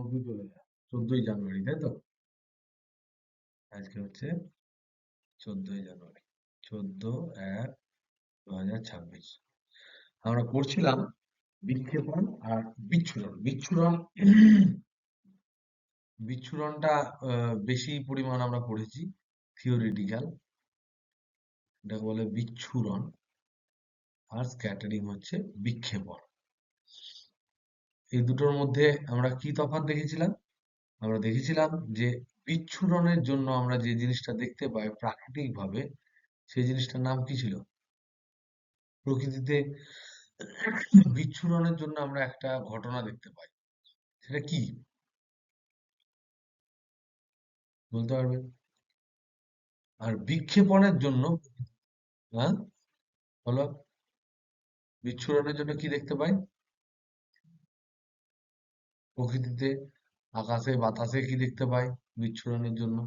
অবধি চলে যায়, 14ই জানুয়ারি, তাই তো? আজকে হচ্ছে 14ই জানুয়ারি, 14/1/2026। আমরা পড়ছিলাম বিক্ষেপণ আর বিচ্ছুরণ। বিচ্ছুরণটা বেশি পরিমাণ আমরা পড়েছি, থিওরিটিক্যাল। এটাকে বলে বিচ্ছুরণ, আর স্ক্যাটারিং হচ্ছে বিক্ষেপণ। এই দুটোর মধ্যে আমরা কি তফাৎ দেখেছিলাম? আমরা দেখেছিলাম যে বিচ্ছুরণের জন্য আমরা যে জিনিসটা দেখতে পাই প্রাকৃতিকভাবে, সেই জিনিসটার নাম কি ছিল? প্রকৃতিতে বিচ্ছুরণের জন্য আমরা একটা ঘটনা দেখতে পাই, সেটা কি বলতে পারবে? আর বিক্ষেপণের জন্য, হ্যাঁ বলো, বিচ্ছুরণের জন্য কি দেখতে পাই প্রকৃতিতে, আকাশে বাতাসে কি দেখতে পাই বিচ্ছুরণের জন্য?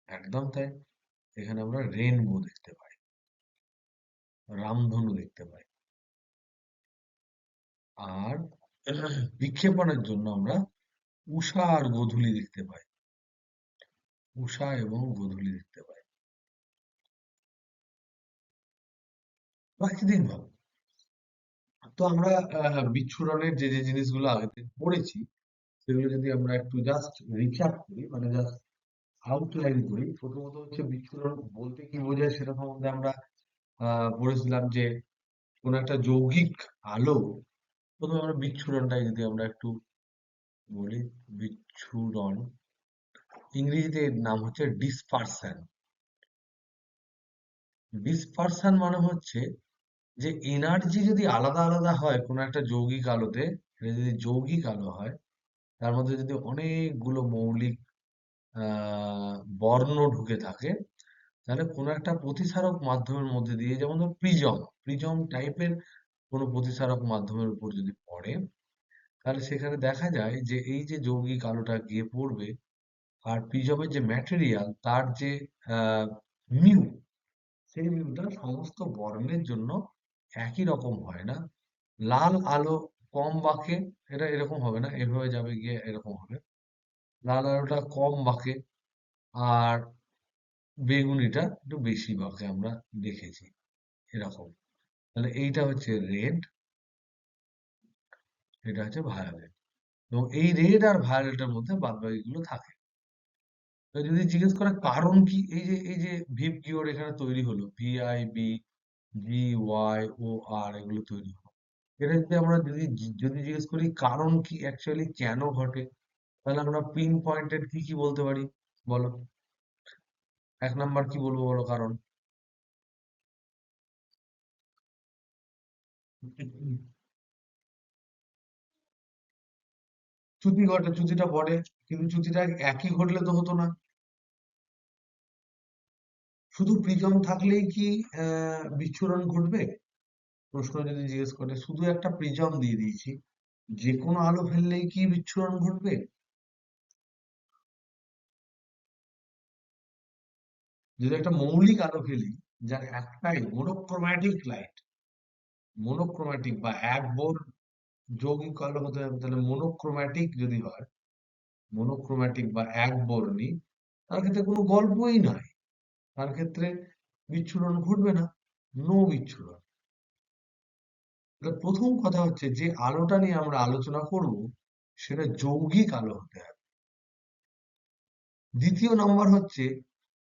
একদম তাই, এখানে আমরা রেনবো দেখতে পাই, রামধনু দেখতে পাই। আর বিক্ষেপণের জন্য আমরা উষা আর গোধূলি দেখতে পাই, উষা এবং গোধূলি দেখতে পাই প্রাকৃতিক ভাবে। তো আমরা বিচ্ছুরণের যে যে জিনিসগুলো আগে থেকে পড়েছি, সেগুলো যদি আমরা একটু জাস্ট রিক্যাপ করি, মানে জাস্ট আউটলাইন করি। প্রথমত হচ্ছে বিচ্ছুরণ বলতে কি বোঝায় সেটা সম্বন্ধে আমরা পড়েছিলাম যে কোন একটা যৌগিক আলো, প্রথমে আমরা বিচ্ছুরণটাই যদি আমরা একটু বলি। বিচ্ছুরণ ইংরেজিতে এর নাম হচ্ছে ডিসপারশন। ডিসপারশন মানে হচ্ছে যে এনার্জি যদি আলাদা আলাদা হয় কোনো একটা যৌগিক আলোতে, এটা যদি যৌগিক আলো হয়, তার মধ্যে যদি অনেকগুলো মৌলিক বর্ণ ঢুকে থাকে, তাহলে কোনো একটা প্রতিসারক মাধ্যমের মধ্যে দিয়ে, যেমন ধর প্রিজম, প্রিজম টাইপের কোনো প্রতিসারক মাধ্যমের উপর যদি পড়ে, তাহলে সেখানে দেখা যায় যে এই যে যৌগিক আলোটা গিয়ে পড়বে, আর প্রিজমের যে ম্যাটেরিয়াল তার যে মিউ, সেই মিউটা সমস্ত বর্ণের জন্য একই রকম হয় না। লাল আলো কম বাঁকে, এটা এরকম হবে না, এভাবে যাবে গিয়ে এরকম হবে। লাল আলোটা কম বাঁকে, আর বেগুনিটা একটু বেশি বাঁকে, আমরা দেখেছি এরকম। তাহলে এইটা হচ্ছে রেড, এটা হচ্ছে ভায়োলেট, এবং এই রেড আর ভায়োলেটের মধ্যে বাদ বাকিগুলো থাকে। তো যদি জিজ্ঞেস করে কারণ কি, এই যে ভিপ কিওর এখানে তৈরি হলো, VIB, GYOR এগুলো তৈরি হলো, এটা যদি আমরা যদি জিজ্ঞেস করি কারণ কি, অ্যাকচুয়ালি কেন ঘটে, তাহলে আমরা পিন পয়েন্টেড কি কি বলতে পারি বলো? এক নাম্বার কি বলবো বলো কারণ? চ্যুতি ঘটে, চ্যুতিটা ঘটে, কিন্তু চ্যুতিটা একই ঘটলে তো হতো না। শুধু প্রিজম থাকলেই কি বিচ্ছুরণ ঘটবে? প্রশ্ন যদি জিজ্ঞেস করে, শুধু একটা প্রিজম দিয়ে দিয়েছি, যে কোনো আলো ফেললেই কি বিচ্ছুরণ ঘটবে? যদি একটা মৌলিক আলো ফেলি, যার একটাই মোনোক্রোম্যাটিক লাইট, মোনোক্রোম্যাটিক বা এক বোর যৌগিক আলো হতে হবে, তাহলে মোনোক্রোম্যাটিক যদি হয়, মোনোক্রোম্যাটিক বা এক বর্ণী, তার ক্ষেত্রে কোনো গল্পই নাই, তার ক্ষেত্রে বিচ্ছুরণ ঘটবে না, নো বিচ্ছুরণ। তাহলে প্রথম কথা হচ্ছে যে আলোটা নিয়ে আমরা আলোচনা করব, সেটা যৌগিক আলো হতে হবে। দ্বিতীয় নাম্বার হচ্ছে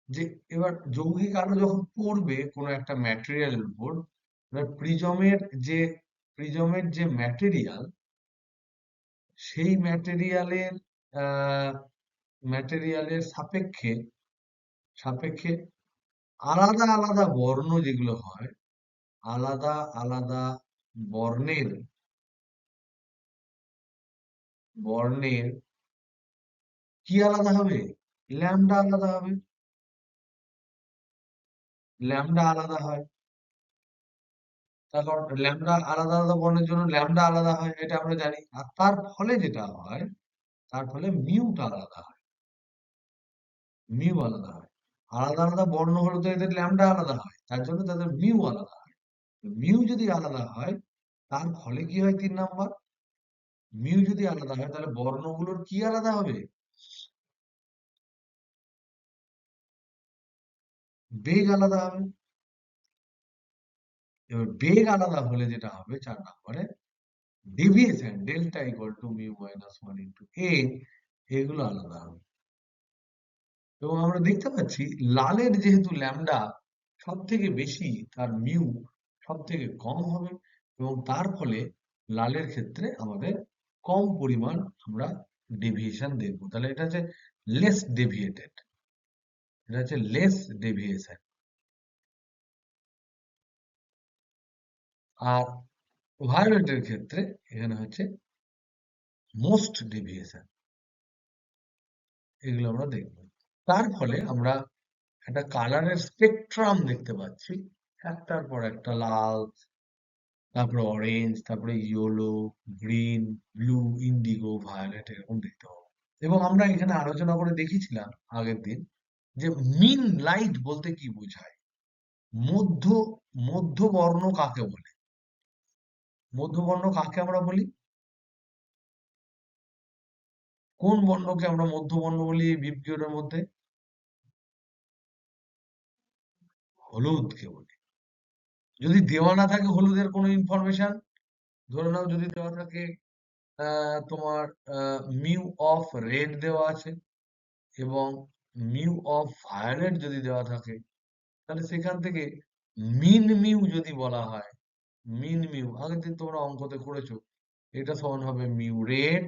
যে এবার যৌগিক আলো যখন পড়বে কোনো একটা ম্যাটেরিয়ালের উপর, এবার প্রিজমের যে ম্যাটেরিয়াল, সেই ম্যাটেরিয়ালের সাপেক্ষে সাপেক্ষে আলাদা আলাদা বর্ণ যেগুলো হয়, আলাদা আলাদা বর্ণের বর্ণের কি আলাদা হবে? ল্যামডা আলাদা হবে। ল্যামডা আলাদা হয়, তার কারণ ল্যামডা আলাদা আলাদা বর্ণের জন্য ল্যামডা আলাদা হয়, এটা আমরা জানি। আর তার ফলে যেটা হয়, তার ফলে মিউটা আলাদা হয়, মিউ আলাদা হয়। আলাদা আলাদা বর্ণ হলে তো এদের ল্যামডা আলাদা হয়, তার জন্য তাদের মিউ আলাদা হয়। মিউ যদি আলাদা হয়, তার ফলে কি হয়? 3 নাম্বার, মিউ যদি আলাদা হয় তাহলে বর্ণগুলোর কি আলাদা হবে? বেগ আলাদা হবে। এবার বেগ আলাদা হলে যেটা হবে 4 নম্বরে, deviation delta equal to mu minus one into A, এগুলো আলাদা হবে। এবং আমরা দেখতে পাচ্ছি লালের যেহেতু ল্যামডা সব থেকে বেশি, তার মিউ সব থেকে কম হবে, এবং তার ফলে লালের ক্ষেত্রে আমাদের কম পরিমাণ আমরা ডেভিয়েশন দেখবো। তাহলে এটা হচ্ছে লেস ডেভিয়েটেড, এটা হচ্ছে লেস ডেভিয়েশন। আর ভায়োলেটের ক্ষেত্রে এখানে হচ্ছে মোস্ট ডেভিয়েশন, এগুলো আমরা দেখবো। তার ফলে আমরা একটা কালারের স্পেকট্রাম দেখতে পাচ্ছি, একটার পর একটা লাল, তারপরে অরেঞ্জ, তারপরে yellow, green, blue, indigo, violet, এরকম দেখতে পাবো। এবং আমরা এখানে আলোচনা করে দেখেছিলাম আগের দিন যে মিন লাইট বলতে কি বোঝায়, মধ্য মধ্যবর্ণ কাকে বলে, মধ্যবর্ণ কাকে আমরা বলি, কোন বর্ণকে আমরা মধ্যবর্ণ বলি এই বিবগিয়রের মধ্যে? হলুদকে বলি। যদি দেওয়া না থাকে হলুদের কোনো ইনফরমেশন, ধরে নাও যদি দেওয়া থাকে তোমার মিউ অফ রেড দেওয়া আছে এবং মিউ অফ ভায়োলেট যদি দেওয়া থাকে, তাহলে সেখান থেকে মিন মিউ যদি বলা হয়, মিন মিউ আগের দিন তোমরা অঙ্কতে করেছো, এটা সমান হবে mu red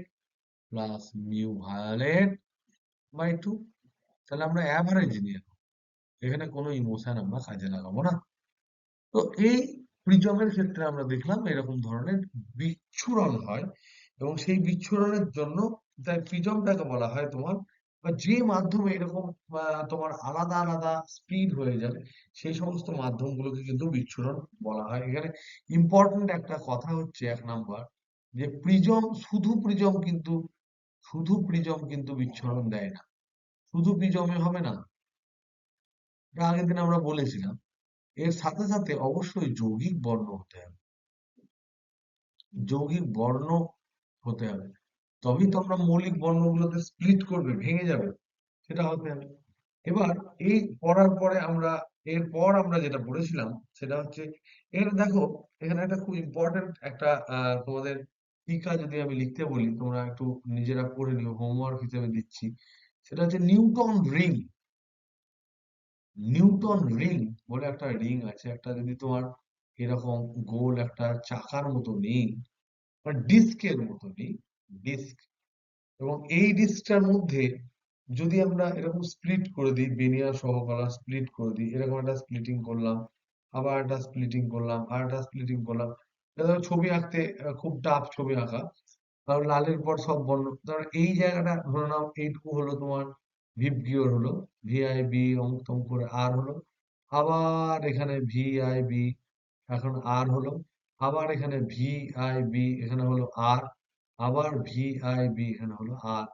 plus mu violet by 2। তাহলে আমরা অ্যাভারেজ নিয়ে নেবো, এখানে কোনো ইমোশন আমরা কাজে লাগাবো না। তো এই প্রিজমের ক্ষেত্রে আমরা দেখলাম এরকম ধরনের বিচ্ছুরণ হয়, এবং সেই বিচ্ছুরণের জন্য তাই প্রিজমটাকে বলা হয় তোমার, বা যে মাধ্যমে এরকম তোমার আলাদা আলাদা স্পিড হয়ে যায়, সেই সমস্ত মাধ্যমগুলোকে কিন্তু বিচ্ছুরণ বলা হয়। এখানে ইম্পর্টেন্ট একটা কথা হচ্ছে 1 নাম্বার, যে প্রিজম শুধু প্রিজম কিন্তু বিচ্ছুরণ দেয় না, শুধু প্রিজমে হবে না, এটা আগের দিন আমরা বলেছিলাম। এর সাথে সাথে অবশ্যই যৌগিক বর্ণ হতে হবে, যৌগিক বর্ণ হতে হবে, তবেই তো আমরা মৌলিক বর্ণগুলোকে স্প্লিট করবে, ভেঙে যাবে, সেটা হতে হবে। এবার এই পড়ার পরে আমরা, এরপর আমরা যেটা পড়েছিলাম সেটা হচ্ছে, এর দেখো এখানে একটা খুব ইম্পর্টেন্ট একটা তোমাদের টিকা যদি আমি লিখতে বলি, তোমরা একটু নিজেরা পড়ে নিও, হোমওয়ার্ক হিসেবে দিচ্ছি। সেটা হচ্ছে নিউটন রিং। নিউটন রিং বলে একটা রিং আছে, একটা যদি তোমার এরকম গোল একটা চাকার মতো নেই, বা ডিস্কের মতো নেই, ডিস্ক, এবং এই ডিস্কটার মধ্যে যদি আমরা এরকম স্প্লিট করে দিই, বেনিয়ার সহকলা স্প্লিট করে দিই, এরকম একটা স্প্লিটিং করলাম, আবার একটা স্প্লিটিং করলাম, আর একটা স্প্লিটিং করলাম, এটা ধরো ছবি আঁকতে খুব টাফ ছবি আঁকা, কারণ লালের পর সব বর্ণ, ধরো এই জায়গাটা ধরে নাও এইটুকু হলো তোমার ভিবগিওর হলো, ভিআইবি অমুক তমুক করে আর হলো, আবার এখানে ভিআইবি, এখন আর হলো, আবার এখানে ভিআইবি এখানে হলো আর, আবার ভিআইবি এখানে হলো আর,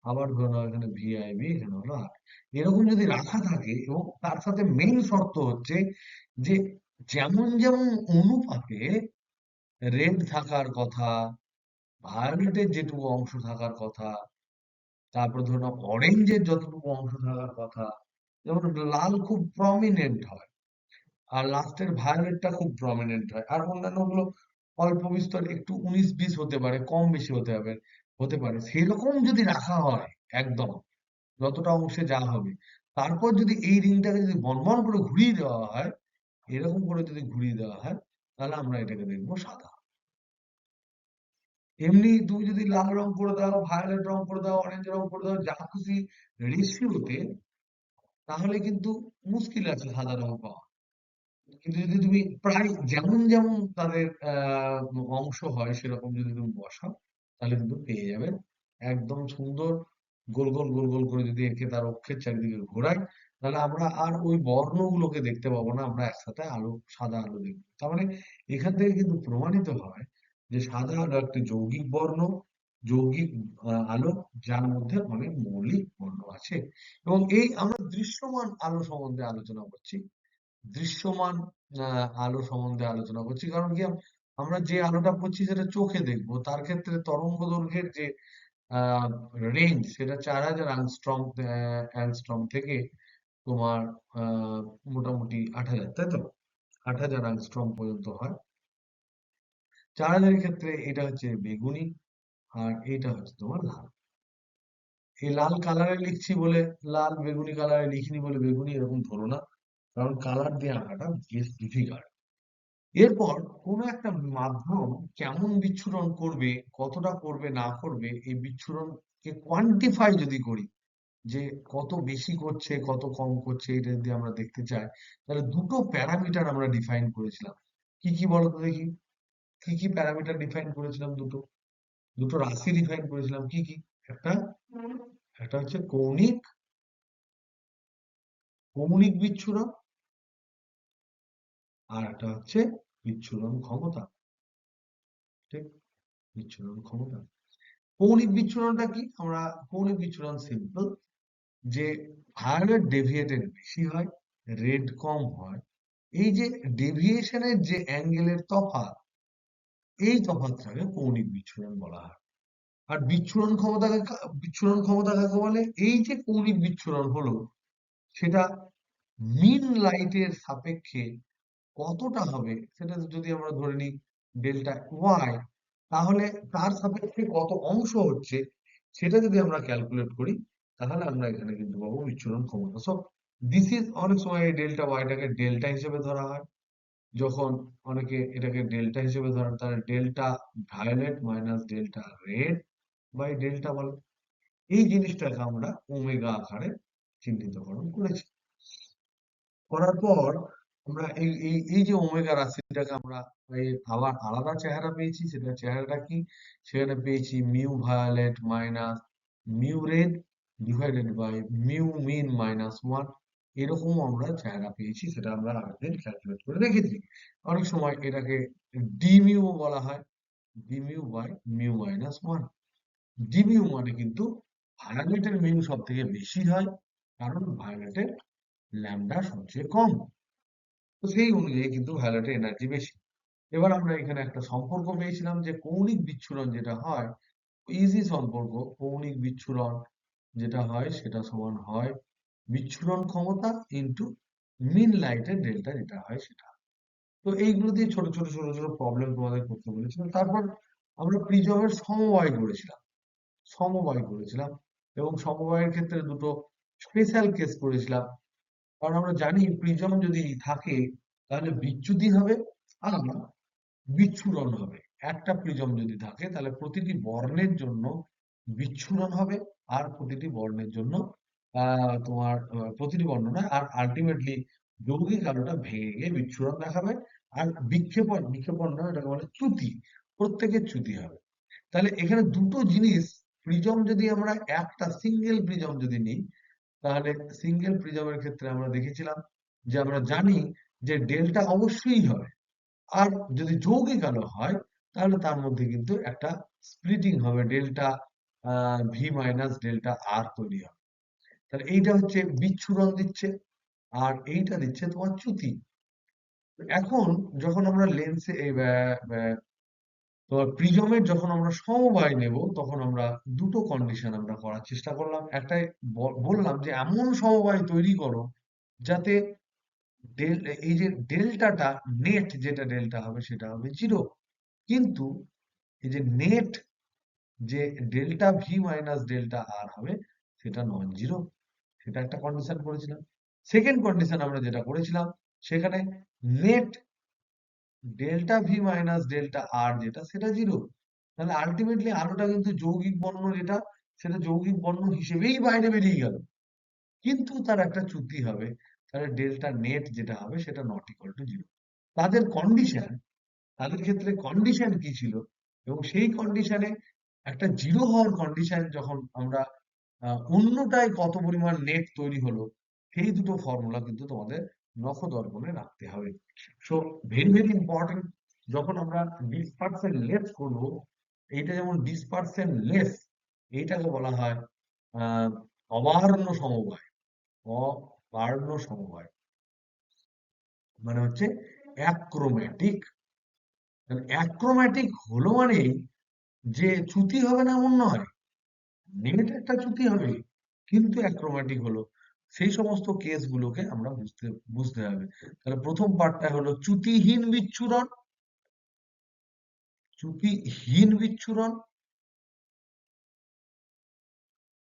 আবার ধরে নাও এখানে ভিআইবি এখানে হলো আর। এরকম যদি রাখা থাকে, এবং তার সাথে মেইন শর্ত হচ্ছে যে যেমন যেমন অনুপাতে রেড থাকার কথা, ভায়োলেটের যেটুকু অংশ থাকার কথা, তারপরে ধরুন অরেঞ্জের যতটুকু অংশ থাকার কথা, যেমন লাল খুব প্রমিনেন্ট হয়, আর লাস্টের ভায়োলেটটা খুব প্রমিনেন্ট হয়, আর অন্যান্য গুলো অল্প বিস্তর একটু 19-20 হতে পারে, কম বেশি হতে পারে সেরকম যদি রাখা হয়, একদম যতটা অংশে যা হবে, তারপর যদি এই রিংটাকে যদি বনবন করে ঘুরিয়ে দেওয়া হয়, এরকম করে যদি ঘুরিয়ে দেওয়া হয়, তাহলে আমরা এটাকে দেখবো সাদা। এমনি তুমি যদি লাল রং করে দাও, ভায়োলেট রং করে দাও, অরেঞ্জ রং করে দাও, যা খুশি রেশিওতে, তাহলে কিন্তু মুশকিল আছে সাদা রং পাওয়া। কিন্তু যদি তুমি প্রায় যেমন যেমন তাদের অংশ হয় সেরকম যদি তুমি বসাও, তাহলে কিন্তু পেয়ে যাবে একদম সুন্দর, গোল গোল গোল গোল করে যদি একে তার অক্ষের চারিদিকে ঘোরায়, তাহলে আমরা আর ওই বর্ণগুলোকে দেখতে পাবো না, আমরা একসাথে সাদা আলো দেখবো। তার মানে এখান থেকে কিন্তু প্রমাণিত হয় যে সাদা আলো একটি যৌগিক বর্ণ, যৌগিক আলো, যার মধ্যে অনেক মৌলিক বর্ণ আছে। এবং এই আমরা দৃশ্যমান আলো সম্বন্ধে আলোচনা করছি, দৃশ্যমান আলো সম্বন্ধে আলোচনা করছি, কারণ কি আমরা যে আলোটা পড়ছি সেটা চোখে দেখবো, তার ক্ষেত্রে তরঙ্গ দৈর্ঘ্যের যে রেঞ্জ সেটা 4000 অ্যাংস্ট্রম থেকে তোমার আহ, মোটামুটি 8000, তাই তো? 8000 অ্যাংস্ট্রম পর্যন্ত হয়। 4000-এর ক্ষেত্রে এটা হচ্ছে বেগুনি, আর এটা হচ্ছে তোমার লাল। এই লাল কালারে লিখছি বলে লাল, বেগুনি কালারে লিখিনি বলে বেগুনি, এরকম ধরো না, কারণ কালার দিয়ে আঁকাটা বেশ ডিফিকাল্ট। এরপর কোনো একটা মাধ্যম কেমন বিচ্ছুরণ করবে, কতটা করবে না করবে, এই বিচ্ছুরণকে কোয়ান্টিফাই যদি করি, যে কত বেশি করছে কত কম করছে, এটা যদি আমরা দেখতে চাই, তাহলে দুটো প্যারামিটার আমরা ডিফাইন করেছিলাম। কি কি বলতো দেখি? কি কি প্যারামিটার ডিফাইন করেছিলাম? দুটো দুটো রাশি ডিফাইন করেছিলাম। কি কি? একটা একটা হচ্ছে কৌণিক কৌণিক বিচ্ছুরণ, আর একটা হচ্ছে বিচ্ছুরণ ক্ষমতা। ঠিক, বিচ্ছুরণ ক্ষমতা। কৌণিক বিচ্ছুরণটা কি? আমরা কৌণিক বিচ্ছুরণ সিম্পল, যে ভায়োলেট ডেভিয়েটেড বেশি হয়, রেড কম হয়। এই যে ডেভিয়েশনের যে অ্যাঙ্গেলের তফাৎ, এই তফাৎটাকে কৌণিক বিচ্ছুরণ বলা হয়। আর বিচ্ছুরণ ক্ষমতা কাকে বলে? এই যে কৌণিক বিচ্ছুরণ হলো, সেটা মিন লাইটের সাপেক্ষে কতটা হবে, সেটা যদি আমরা ধরে নিই ডেল্টা ওয়াই, তাহলে তার সাপেক্ষে কত অংশ হচ্ছে, সেটা যদি আমরা ক্যালকুলেট করি, তাহলে আমরা এখানে কিন্তু পাবো বিচ্ছুরণ ক্ষমতা। সো দিস ইজ, অনেক সময় এই ডেল্টা ওয়াইটাকে ডেল্টা হিসেবে ধরা হয়। যখন অনেকে এটাকে ডেল্টা হিসেবে ধরেন, তাহলে delta violet minus delta red by delta বলে। এই জিনিসটাকে আমরা ওমেগা আকারে চিহ্নিতকরণ করেছি। করার পর আমরা এই এই এই যে ওমেগা রাশিটাকে আমরা আবার আলাদা চেহারা পেয়েছি। সেটা চেহারাটা কি? সেখানে পেয়েছি mu violet minus mu red divided by mu mean -1। এরকম আমরা চেহারা পেয়েছি, সেটা আমরা আগের দিন ক্যালকুলেট করে রেখেছি। অনেক সময় এটাকে ডি মিউ বলা হয়, D mu by mu -1। D mu মানে কিন্তু ভায়োলেটের মিউ সব থেকে বেশি হয়, কারণ ভায়োলেটের ল্যামডা সবচেয়ে কম। তো সেই অনুযায়ী কিন্তু ভায়োলেটের এনার্জি বেশি। এবার আমরা এখানে একটা সম্পর্ক পেয়েছিলাম, যে কৌণিক বিচ্ছুরণ যেটা হয়, ইজি সম্পর্ক, কৌণিক বিচ্ছুরণ যেটা হয় সেটা সমান হয় বিচ্ছুরণ ক্ষমতা ইন্টু মিন লাইটের ডেল্টা, যেটা হয় সেটা। তো এইগুলো দিয়ে ছোট ছোট ছোট ছোট প্রবলেম তোমাদের করতে বলেছিলাম। তারপর আমরা প্রিজমের সমবায় করেছিলাম, সমবায় করেছিলাম এবং সমবায়ের ক্ষেত্রে দুটো স্পেশাল কেস করেছিলাম। কারণ আমরা জানি প্রিজম যদি থাকে, তাহলে বিচ্যুতি হবে আর বিচ্ছুরণ হবে। একটা প্রিজম যদি থাকে, তাহলে প্রতিটি বর্ণের জন্য বিচ্ছুরণ হবে, আর প্রতিটি বর্ণের জন্য তোমার প্রতিটি বর্ণ নয়, আর আলটিমেটলি যৌগিক আলোটা ভেঙে গিয়ে বিচ্ছুরণ দেখাবে। আর বিক্ষেপণ, বিক্ষেপণ নয়, এটাকে বলে চ্যুতি, প্রত্যেকের চ্যুতি হবে। তাহলে এখানে দুটো জিনিস, প্রিজম যদি আমরা একটা সিঙ্গেল প্রিজম যদি নিই, তাহলে সিঙ্গেল প্রিজমের ক্ষেত্রে আমরা দেখেছিলাম যে আমরা জানি যে ডেল্টা অবশ্যই হবে। আর যদি যৌগিক আলো হয়, তাহলে তার মধ্যে কিন্তু একটা স্প্লিটিং হবে, ডেল্টা ভি মাইনাস ডেল্টা আর তৈরি হবে। তাহলে এইটা হচ্ছে বিচ্ছুরণ দিচ্ছে, আর এইটা দিচ্ছে তোমার চ্যুতি। এখন যখন আমরা লেন্সে তোমার প্রিজমের যখন আমরা সমবায় নেব, তখন আমরা দুটো কন্ডিশন আমরা করার চেষ্টা করলাম। একটাই বললাম যে এমন সমবায় তৈরি করো যাতে এই যে ডেল্টাটা, নেট যেটা ডেল্টা হবে সেটা হবে জিরো, কিন্তু এই যে নেট যে ডেল্টা ভি মাইনাস ডেল্টা আর হবে, সেটা নন জিরো। সেটা একটা কন্ডিশন করেছিলাম। সেকেন্ড কন্ডিশন আমরা যেটা করেছিলাম, সেখানে net delta V minus delta আর যেটা, সেটা জিরো। তাহলে আলটিমেটলি আলোটা কিন্তু যৌগিক বর্ণ যেটা, সেটা যৌগিক বর্ণ হিসেবেই বাইরে বেরিয়ে গেল, কিন্তু তার একটা চ্যুতি হবে। তাহলে ডেল্টা নেট যেটা হবে সেটা নট ইকুয়াল টু জিরো। তাদের কন্ডিশন, তাদের ক্ষেত্রে কন্ডিশন কি ছিল, এবং সেই কন্ডিশনে একটা জিরো হওয়ার কন্ডিশন যখন আমরা অন্যটায় কত পরিমাণ নেট তৈরি হলো, সেই দুটো ফর্মুলা কিন্তু তোমাদের নখদর্পণে রাখতে হবে। So very very important. যখন আমরা ডিসপারশন লেস করবো, এইটা যেমন ডিসপারশন লেস, এইটাকে বলা হয় আহ অবার্ণ সমবায়। অবার্ণ সমবায় মানে হচ্ছে অ্যাক্রোম্যাটিক, অ্যাক্রোম্যাটিক হলো মানেই যে চ্যুতি হবে না এমন নয়। নেট একটা চ্যুতি হবে, কিন্তু অ্যাক্রোম্যাটিক হলো। সেই সমস্ত কেসগুলোকে আমরা বুঝতে বুঝতে হবে। তাহলে প্রথম পার্টটা হলো চ্যুতিহীন বিচ্ছুরণ। চ্যুতিহীন বিচ্ছুরণ।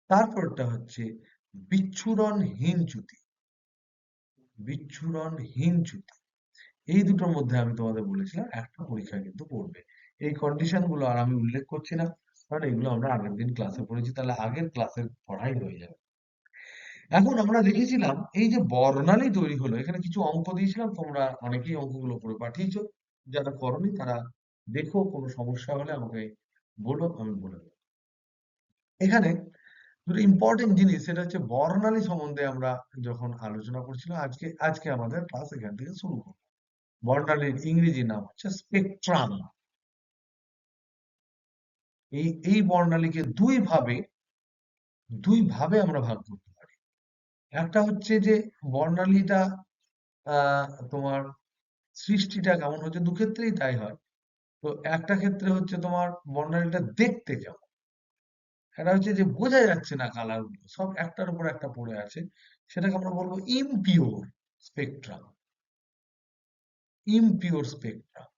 তারপরটা হচ্ছে বিচ্ছুরণহীন চ্যুতি। বিচ্ছুরণহীন চ্যুতি। এই দুটোর মধ্যে আমি তোমাদের বলেছিলাম একটা পরীক্ষা কিন্তু পড়বে। এই কন্ডিশন গুলো আর আমি উল্লেখ করছি না, কারণ এগুলো আমরা আগের দিন ক্লাসে পড়েছি, তাহলে আগের ক্লাসের পড়াই হয়ে যাবে। এখন আমরা দেখেছিলাম এই যে বর্ণালী তৈরি হলো, এখানে কিছু অঙ্ক দিয়েছিলাম, তোমরা অনেকেই অঙ্কগুলো করে পাঠিয়েছো। যারা করোনি তারা দেখো, কোনো সমস্যা হলে আমাকে বলো, আমি বলে দেবো। এখানে দুটো ইম্পর্টেন্ট জিনিস, সেটা হচ্ছে বর্ণালী সম্বন্ধে আমরা যখন আলোচনা করছিলাম, আজকে আজকে আমাদের ক্লাস এখান থেকে শুরু করবো। বর্ণালীর ইংরেজি নাম হচ্ছে স্পেকট্রাম। এই বর্ণালীকে দুই ভাবে আমরা ভাগ করতে পারি। একটা হচ্ছে যে বর্ণালীটা তোমার সৃষ্টিটা কেমন হচ্ছে, দু ক্ষেত্রেই তাই হয়। তো একটা ক্ষেত্রে হচ্ছে তোমার বর্ণালীটা দেখতে কেমন, এটা হচ্ছে যে বোঝা যাচ্ছে না, কালার গুলো সব একটার উপর একটা পড়ে আছে, সেটাকে আমরা বলবো ইমপিওর স্পেকট্রাম। Impure spectrum.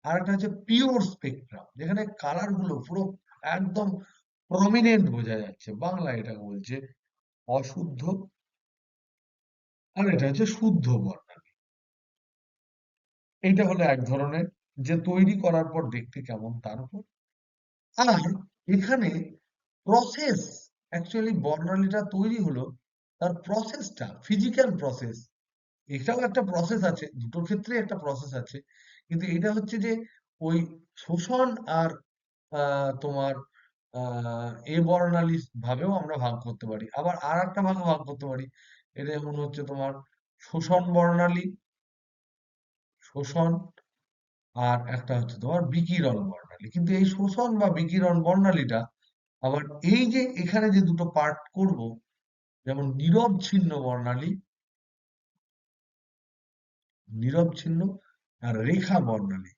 আর একটা হচ্ছে পিওর স্পেকট্রাম, যেখানে কালার গুলো পুরো একদম প্রমিনেন্ট বোঝা যাচ্ছে, বাংলা এটাকে বলছে অশুদ্ধ। আর এটা হচ্ছে শুদ্ধ বর্ণালী। এইটা হলো এক ধরনের, যে তৈরি করার পর দেখতে কেমন তার উপর। আর এখানে প্রসেস, অ্যাকচুয়ালি বর্ণালীটা তৈরি হলো, তার প্রসেসটা ফিজিক্যাল প্রসেস, এটাও একটা প্রসেস আছে, দুটোর ক্ষেত্রে একটা প্রসেস আছে। কিন্তু এটা হচ্ছে যে ওই শোষণ আর তোমার এ বর্ণালী ভাবেও আমরা ভাগ করতে পারি, আবার আর একটা ভাগে ভাগ করতে পারি। এটা যেমন হচ্ছে তোমার শোষণ বর্ণালী, শোষণ, আর একটা হচ্ছে তোমার বিকিরণ বর্ণালী। কিন্তু এই শোষণ বা বিকিরণ বর্ণালীটা আবার এই যে এখানে যে দুটো পার্ট করব, যেমন নীরব ছিন্ন বর্ণালী, নীরব ছিন্ন, আর রেখা বর্ণালী,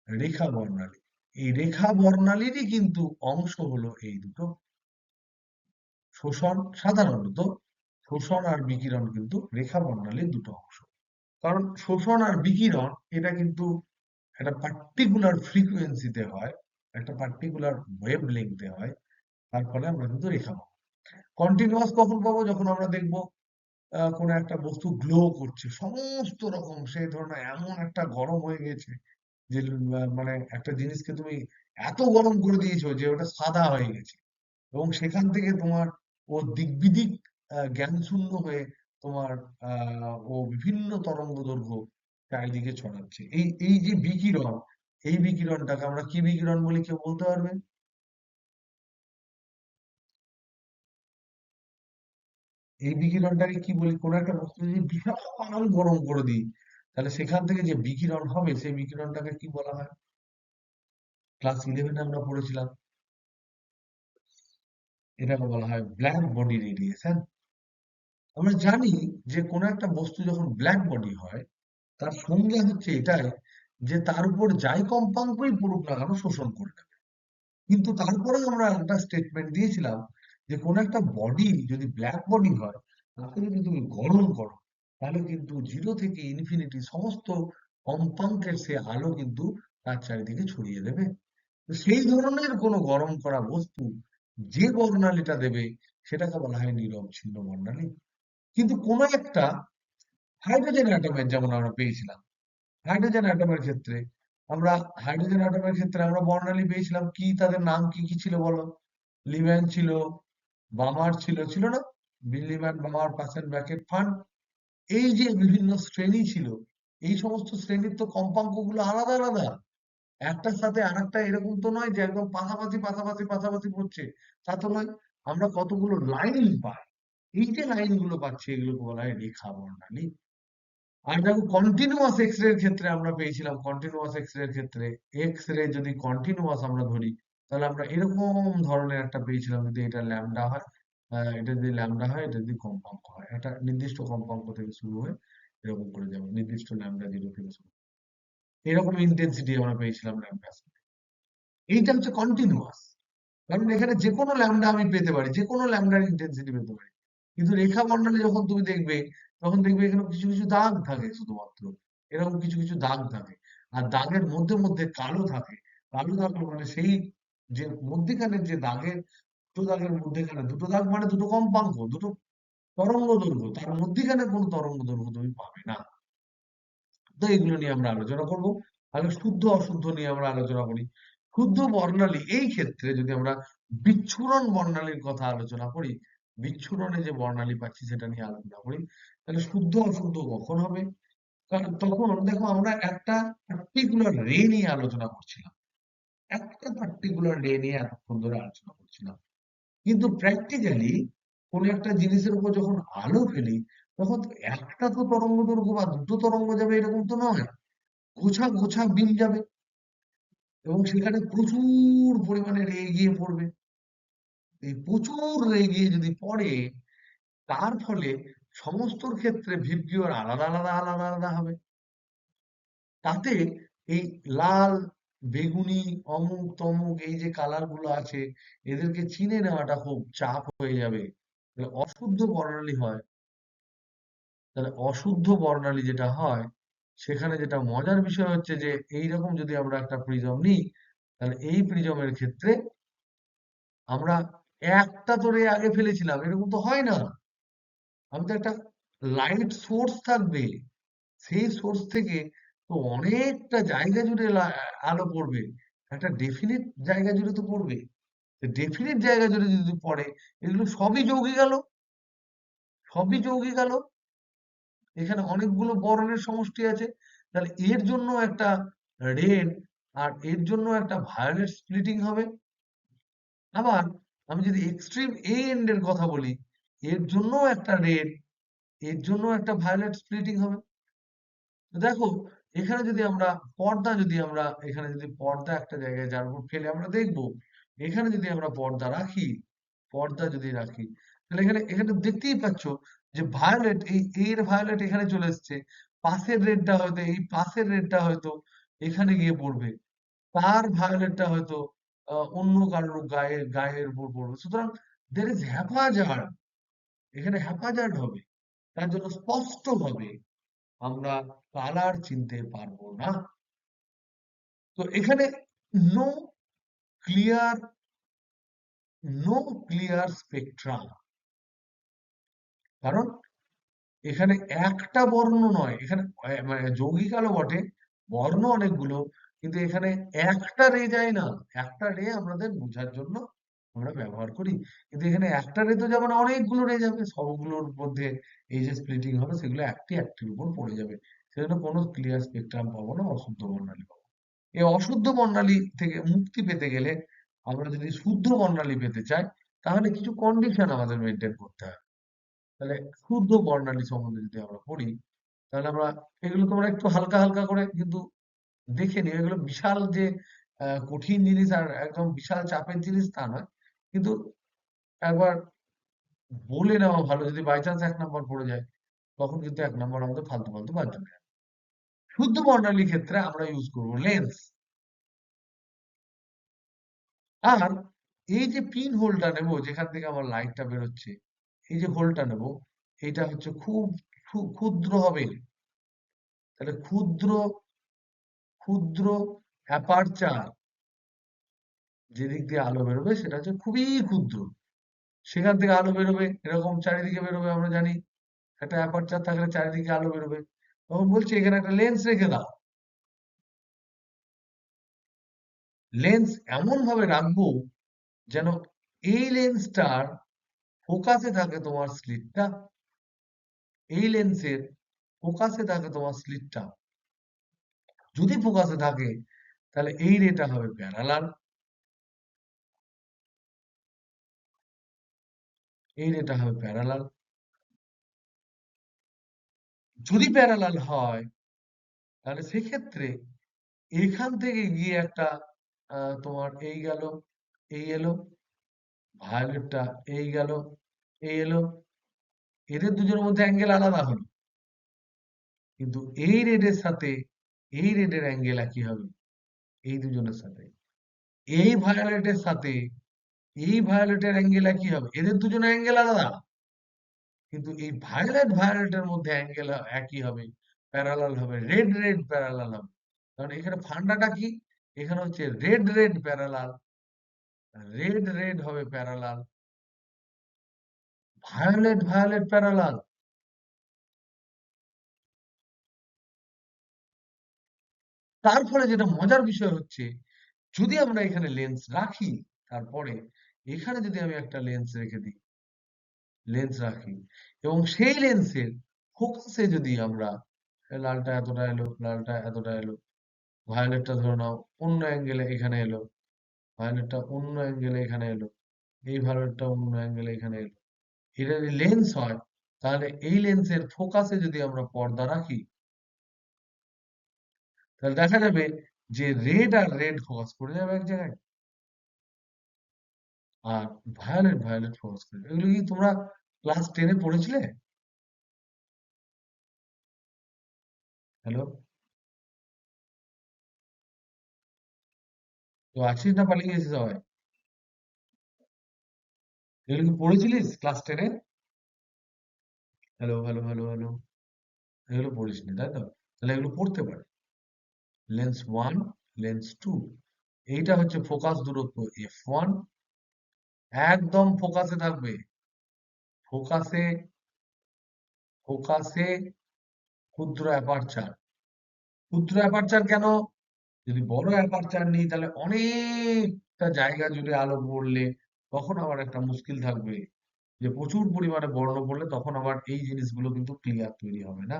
রেখা বর্ণালী। এই রেখা বর্ণালীরই কিন্তু অংশ হলো এই দুটো। শোষণ সাধারণত, শোষণ আর বিকিরণ কিন্তু রেখা বর্ণালীর দুটো অংশ। কারণ শোষণ আর বিকিরণ এটা কিন্তু একটা পার্টিকুলার ফ্রিকোয়েন্সিতে হয়, একটা পার্টিকুলার ওয়েভ লেংথে হয়, তার ফলে আমরা কিন্তু রেখা পাবো। কন্টিনিউয়াস কখন পাবো? যখন আমরা দেখবো কোনো একটা বস্তু গ্লো করছে সমস্ত রকম, সেই ধরনের এমন একটা গরম হয়ে গেছে যে মানে একটা জিনিসকে তুমি এত গরম করে দিয়েছো যে ওটা সাদা হয়ে গেছে, এবং সেখান থেকে তোমার ও দিক বিদিক জ্ঞান শূন্য হয়ে তোমার ও বিভিন্ন তরঙ্গ দৈর্ঘ্য চারিদিকে ছড়াচ্ছে। এই এই যে বিকিরণ, এই বিকিরণটাকে আমরা কি বিকিরণ বলি, কেউ বলতে পারবে? এই বিকিরণটাকে কি বলি? কোনো একটা বস্তু যদি বিশাল গরম করে দিই, তাহলে সেখান থেকে যে বিকিরণ হবে সেই বিকিরণটাকে কি বলা হয়? ক্লাস ইলেভেনে আমরা পড়েছিলাম, এটাকে বলা হয় ব্ল্যাক বডি রেডিয়েশন। আমরা জানি যে কোনো একটা বস্তু যখন ব্ল্যাক বডি হয়, তার সংজ্ঞা হচ্ছে এটাই, যে তার উপর যাই কম্পাঙ্কই পড়ুক না কেন শোষণ করে নেবে। কিন্তু তারপরে আমরা একটা স্টেটমেন্ট দিয়েছিলাম যে কোনো একটা বডি যদি ব্ল্যাক বডি হয়, তাকে যদি তুমি গরম করো, তাহলে কিন্তু জিরো থেকে ইনফিনিটি সমস্ত কম্পাঙ্কের সে আলো কিন্তু তার চারিদিকে ছড়িয়ে দেবে। তো সেই ধরনের কোনো গরম করা বস্তু যে বর্ণালীটা দেবে, সেটাকে বলা হয় নীরব ছিন্ন বর্ণালী। কিন্তু কোনো একটা হাইড্রোজেন অ্যাটমের যেমন আমরা পেয়েছিলাম, হাইড্রোজেন অ্যাটমের ক্ষেত্রে আমরা হাইড্রোজেন অ্যাটমের ক্ষেত্রে আমরা বর্ণালী পেয়েছিলাম কি, তাদের নাম কি কি ছিল বলো? লিম্যান ছিল, বামার ছিল, ছিল না? লিম্যান, বামার, পাসেন, ব্র্যাকেট, ফান্ড, এই যে বিভিন্ন শ্রেণী ছিল, এই সমস্ত শ্রেণীর তো কম্পাঙ্কগুলো আলাদা আলাদা, একটার সাথে আরেকটা এরকম তো নয় যে একদম পাশাপাশি পাশাপাশি পাশাপাশি পড়ছে, তা তো নয়। আমরা কতগুলো লাইন পাই, এই যে লাইনগুলো পাচ্ছি এগুলোকে বলা হয় রেখা বর্ণালী। আর দেখো কন্টিনিউয়াস এক্স রে এর ক্ষেত্রে আমরা পেয়েছিলাম, কন্টিনিউয়াস এক্স রে এর ক্ষেত্রে এক্স রে যদি কন্টিনিউয়াস আমরা ধরি, তাহলে আমরা এরকম ধরনের একটা পেয়েছিলাম, যদি এটা ল্যামডা হয়, এটা যদি ল্যামডা হয়, এটা যদি কম্পাঙ্ক হয়, একটা নির্দিষ্ট কম্পাঙ্ক থেকে শুরু হয়ে এরকম করে যাবে, নির্দিষ্ট ল্যামডা জিরো থেকে শুরু। এরকম ইন্টেন্সিটি আমরা পেয়েছিলাম ল্যাম্ডা। এইটা হচ্ছে কন্টিনিউয়াস, কারণ এখানে যে কোনো ল্যাম্ডা আমি পেতে পারি, যে কোনো ল্যাম্ডার ইন্টেন্সিটি পেতে পারি। কিন্তু রেখা মন্ডলে যখন তুমি দেখবে, তখন দেখবে এখানে কিছু কিছু দাগ থাকে শুধুমাত্র, এরকম কিছু কিছু দাগ থাকে। আর দাগের মধ্যে মধ্যে কালো থাকে। কালো থাকলে মানে সেই যে মধ্যিখানের যে দাগের, দুটো দাগের মধ্যেখানে, দুটো দাগ মানে দুটো কম্পাঙ্ক, দুটো তরঙ্গ দৈর্ঘ্য, তার মধ্যিখানে কোনো তরঙ্গ দৈর্ঘ্য তুমি পাবে না। তো এগুলো নিয়ে আমরা আলোচনা করব। আগে শুদ্ধ অশুদ্ধ নিয়ে আমরা আলোচনা করি। শুদ্ধ বর্ণালী, এই ক্ষেত্রে যদি আমরা বিচ্ছুরণ বর্ণালীর কথা আলোচনা করি, বিচ্ছুরণে যে বর্ণালী পাচ্ছি সেটা নিয়ে আলোচনা করি, তাহলে শুদ্ধ অশুদ্ধ কখন হবে? কারণ তখন দেখো আমরা একটা পার্টিকুলার রে নিয়ে আলোচনা করছিলাম, একটা পার্টিকুলার রে নিয়ে এতক্ষণ ধরে আলোচনা করছিলাম। কিন্তু প্র্যাকটিক্যালি কোন একটা জিনিসের উপর যখন আলো ফেলি, তখন তো একটা তো তরঙ্গ দৈর্ঘ্য বা দুটো তরঙ্গ যাবে এরকম তো নয়, গোছা গোছা বিম যাবে, এবং সেখানে প্রচুর পরিমাণে রে গিয়ে পড়বে। এই প্রচুর রে গিয়ে যদি পড়ে, তার ফলে সমস্তর ক্ষেত্রে ভিবজিওর আলাদা আলাদা আলাদা আলাদা হবে। তাতে এই লাল, বেগুনি, অমুক তমুক এই যে কালার গুলো আছে, এদেরকে চিনে নেওয়াটা খুব চাপ হয়ে যাবে। তাহলে অশুদ্ধ বর্ণালী হয়। তাহলে অশুদ্ধ বর্ণালী যেটা হয়, সেখানে যেটা মজার বিষয় হচ্ছে যে এইরকম যদি আমরা একটা প্রিজম নিই, তাহলে এই প্রিজমের ক্ষেত্রে আমরা একটা তো রে আগে ফেলেছিলাম, এরকম তো হয় না। আমি তো একটা লাইট সোর্স থাকবে, সেই সোর্স থেকে তো অনেকটা জায়গা জুড়ে আলো পড়বে, একটা ডেফিনিট জায়গা জুড়ে তো পড়বে। ডেফিনিট জায়গা জুড়ে যদি পড়ে, এগুলো সবই যৌগিক আলো, সবই যৌগিক আলো। এখানে অনেকগুলো বর্ণের সমষ্টি আছে। তাহলে এর জন্য একটা রেড, আর এর জন্য একটা ভায়োলেট স্প্লিটিং হবে। আবার আমি যদি এক্সট্রিম এই এন্ডের কথা বলি, এর জন্য একটা রেড, এর জন্য একটা ভায়োলেট স্প্লিটিং হবে। তো দেখো, এখানে যদি আমরা পর্দা, যদি আমরা এখানে যদি পর্দা একটা জায়গায় যার উপর ফেলে আমরা দেখবো, এখানে যদি আমরা পর্দা রাখি, পর্দা যদি রাখি, তাহলে এখানে এখানে দেখতেই পাচ্ছ যে ভায়োলেট, এই এর ভায়োলেট এখানে চলে এসছে, পাশের রেডটা হয়তো, এই পাশের রেডটা হয়তো এখানে গিয়ে পড়বে, তার ভায়োলেটটা হয়তো অন্য কারোর গায়ের গায়ের উপর পড়বে। সুতরাং দের ইজ হ্যাপাজার্ড, এখানে হ্যাপাজার্ড হবে। তার জন্য স্পষ্ট হবে আমরা কালার চিনতে পারবো না। তো এখানে no clear, no clear spectrum, কারণ এখানে একটা বর্ণ নয়, এখানে মানে যৌগিক আলো বটে, বর্ণ অনেকগুলো, কিন্তু এখানে একটা রে যায় না। একটা রে আমাদের বোঝার জন্য আমরা ব্যবহার করি, কিন্তু এখানে একটা রে তো যাবে না, অনেকগুলো রে যাবে, সবগুলোর মধ্যে এই যে স্প্লিটিং হবে সেগুলো একটি একটির উপর পড়ে যাবে। সেজন্য কোনো ক্লিয়ার স্পেকট্রাম পাবো না, অশুদ্ধ বর্ণালী পাবো। এই অশুদ্ধ বর্ণালী থেকে মুক্তি পেতে গেলে, আমরা যদি শুদ্ধ বর্ণালী পেতে চাই, তাহলে কিছু কন্ডিশন আমাদের মেনটেন করতে হয়। তাহলে শুদ্ধ বর্ণালী সম্বন্ধে যদি আমরা পড়ি, তাহলে আমরা এগুলো তোমরা একটু হালকা হালকা করে কিন্তু দেখে নিও। এগুলো বিশাল যে কঠিন জিনিস আর একদম বিশাল চাপের জিনিস তা নয়, কিন্তু একবার বলে নেওয়া ভালো, যদি বাই চান্স 1 নম্বর পড়ে যায়, তখন কিন্তু 1 নম্বর আমাদের ফালতু ফালতু বাদ যাবে। শুদ্ধ বর্ণালীর ক্ষেত্রে আমরা ইউজ করব লেন্স। আর এই যে পিন হোলটা নেব, যেখান থেকে আমার লাইটটা বেরোচ্ছে, এই যে হোলটা নেব, এটা হচ্ছে খুব ক্ষুদ্র হবে। তাহলে ক্ষুদ্র, ক্ষুদ্র অ্যাপারচার, যেদিক দিয়ে আলো বেরোবে সেটা হচ্ছে খুবই ক্ষুদ্র, সেখান থেকে আলো বেরোবে, এরকম চারিদিকে বেরোবে আমরা জানি। একটা অ্যাপারচার থাকলে চারিদিকে আলো বেরোবে। তখন বলছি এখানে একটা লেন্স রেখে দাও। লেন্স এমন ভাবে রাখবো যেন এই লেন্সটার ফোকাসে থাকে তোমার স্লিটটা, এই লেন্সের ফোকাসে থাকে তোমার স্লিটটা। যদি ফোকাসে থাকে, তাহলে এই রেটা হবে প্যারালাল, এই রেটা হবে প্যারালাল। যদি প্যারালাল হয়, তাহলে সেক্ষেত্রে এখান থেকে গিয়ে একটা তোমার এই গেল, এই এলো, ভায়োলেটটা এই গেল, এই এলো, এদের দুজনের মধ্যে অ্যাঙ্গেল আলাদা হলো, কিন্তু এই রেডের সাথে এই রেডের অ্যাঙ্গেল একই হবে এই দুজনের সাথে। এই ভায়োলেটের সাথে এই ভায়োলেটের অ্যাঙ্গেল একই হবে, এদের দুজনের অ্যাঙ্গেল আলাদা, কিন্তু এই ভায়োলেটের মধ্যে অ্যাঙ্গেল একই হবে, প্যারালাল হবে, রেড রেড প্যারালাল হবে। কারণ এখানে ফান্ডাটা কি, এখানে হচ্ছে red red parallel, red red হবে প্যারালাল, ভায়োলেট ভায়োলেট প্যারালাল। তার ফলে যেটা মজার বিষয় হচ্ছে, যদি আমরা এখানে লেন্স রাখি, তারপরে এখানে যদি আমি একটা লেন্স রেখে দিই, লেন্স রাখি, এবং সেই লেন্সের ফোকাসে যদি আমরা লালটা এতটা এলো, লালটা এতটা এলো, ভায়োলেটটা ধরে নাও অন্য অ্যাঙ্গেলে এখানে এলো, ভায়োলেটটা অন্য অ্যাঙ্গেলে এখানে এলো, এই ভায়োলেটটা অন্য অ্যাঙ্গেলে এখানে এলো, এটা যদি লেন্স হয়, তাহলে এই লেন্সের ফোকাসে যদি আমরা পর্দা রাখি, তাহলে দেখা যাবে যে রেড আর রেড ফোকাস করে যাবে এক জায়গায়, আর ভায়োলেট ভায়োলেট ফোকাস করে যাবে। এগুলো কি তোমরা ক্লাস 10-এ পড়েছিলে? হ্যালো, তো আছিস না পালিয়ে গেছিস সবাই? এগুলো কি পড়েছিলিস ক্লাস 10-এ? হ্যালো হ্যালো হ্যালো হ্যালো, এগুলো পড়িসনি তাই তো? তাহলে এগুলো পড়তে পারে। লেন্স ওয়ান, লেন্স টু, এইটা হচ্ছে ফোকাস দূরত্ব f1, একদম ফোকাসে থাকবে, ফোকাসে, ফোকাসে ক্ষুদ্র অ্যাপারচার। ক্ষুদ্র অ্যাপারচার কেন? যদি বড় অ্যাপারচার নিই তাহলে অনেকটা জায়গা জুড়ে আলো পড়লে তখন আবার একটা মুশকিল থাকবে, যে প্রচুর পরিমাণে বর্ণ পড়লে তখন আবার এই জিনিসগুলো কিন্তু ক্লিয়ার তৈরি হবে না।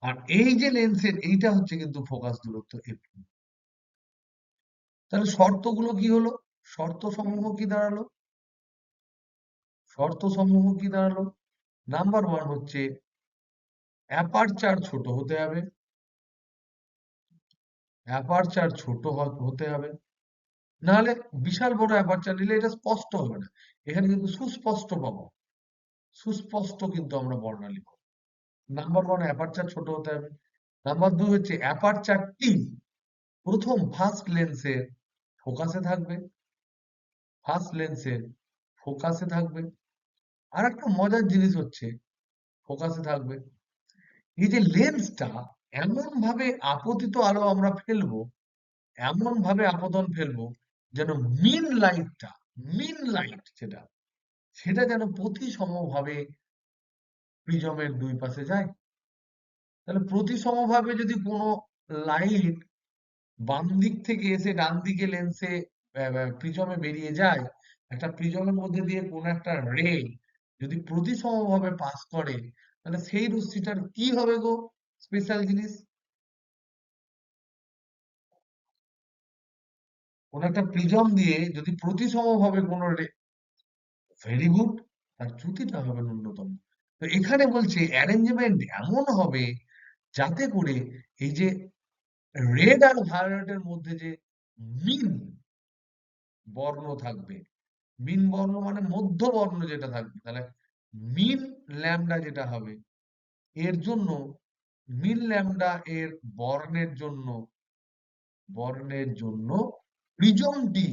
আর এই যে লেন্সের এইটা হচ্ছে কিন্তু ফোকাস দূরত্ব f2। তাহলে শর্তগুলো কি হলো? শর্ত সমূহ কি দাঁড়ালো? শর্ত সমূহ কি দাঁড়ালো? নাম্বার ওয়ান হচ্ছে অ্যাপারচার ছোট হতে হবে, অ্যাপারচার ছোট হতে হবে, নাহলে বিশাল বড় অ্যাপারচার নিলে এটা স্পষ্ট হবে না, এখানে কিন্তু সুস্পষ্ট পাবো, সুস্পষ্ট কিন্তু আমরা বর্ণালী পাবো। নাম্বার ওয়ান অ্যাপারচার ছোট হতে হবে। নাম্বার দুই হচ্ছে অ্যাপারচারটি প্রথম ফার্স্ট লেন্সের ফোকাসে থাকবে, ফার্স্ট লেন্সের ফোকাসে থাকবে। আর একটা মজার জিনিস হচ্ছে ফোকাসে থাকবে, এই যে লেন্সটা এমন ভাবে আপতিত আলো আমরা ফেলবো, এমন ভাবে আপতন ফেলবো, যেন মিন লাইটটা, মিন লাইট যেটা, সেটা যেন প্রতিসমভাবে প্রিজমের দুই পাশে যায়। তাহলে প্রতিসমভাবে যদি কোনো লাইট বাম দিক থেকে এসে ডান দিকে লেন্সে প্রিজমে বেরিয়ে যায়, একটা প্রিজমের মধ্যে দিয়ে কোনো একটা রে যদি প্রতিসমভাবে পাস করে, তাহলে সেই রশ্মিটার কি হবে গো? স্পেশাল জিনিস, কোন একটা প্রিজম দিয়ে যদি প্রতিসমভাবে কোনো রে, ভেরি গুড, তার চ্যুতিটা হবে ন্যূনতম। তো এখানে বলছে অ্যারেঞ্জমেন্ট এমন হবে যাতে করে এই যে রেড আর ভায়োলেটের মধ্যে যে মিন বর্ণ থাকবে, মিন বর্ণ মানে মধ্য বর্ণ যেটা থাকবে, তাহলে মিন ল্যামডা যেটা হবে, এর জন্য মিন ল্যামডা এর বর্ণের জন্য, বর্ণের জন্য প্রিজমটি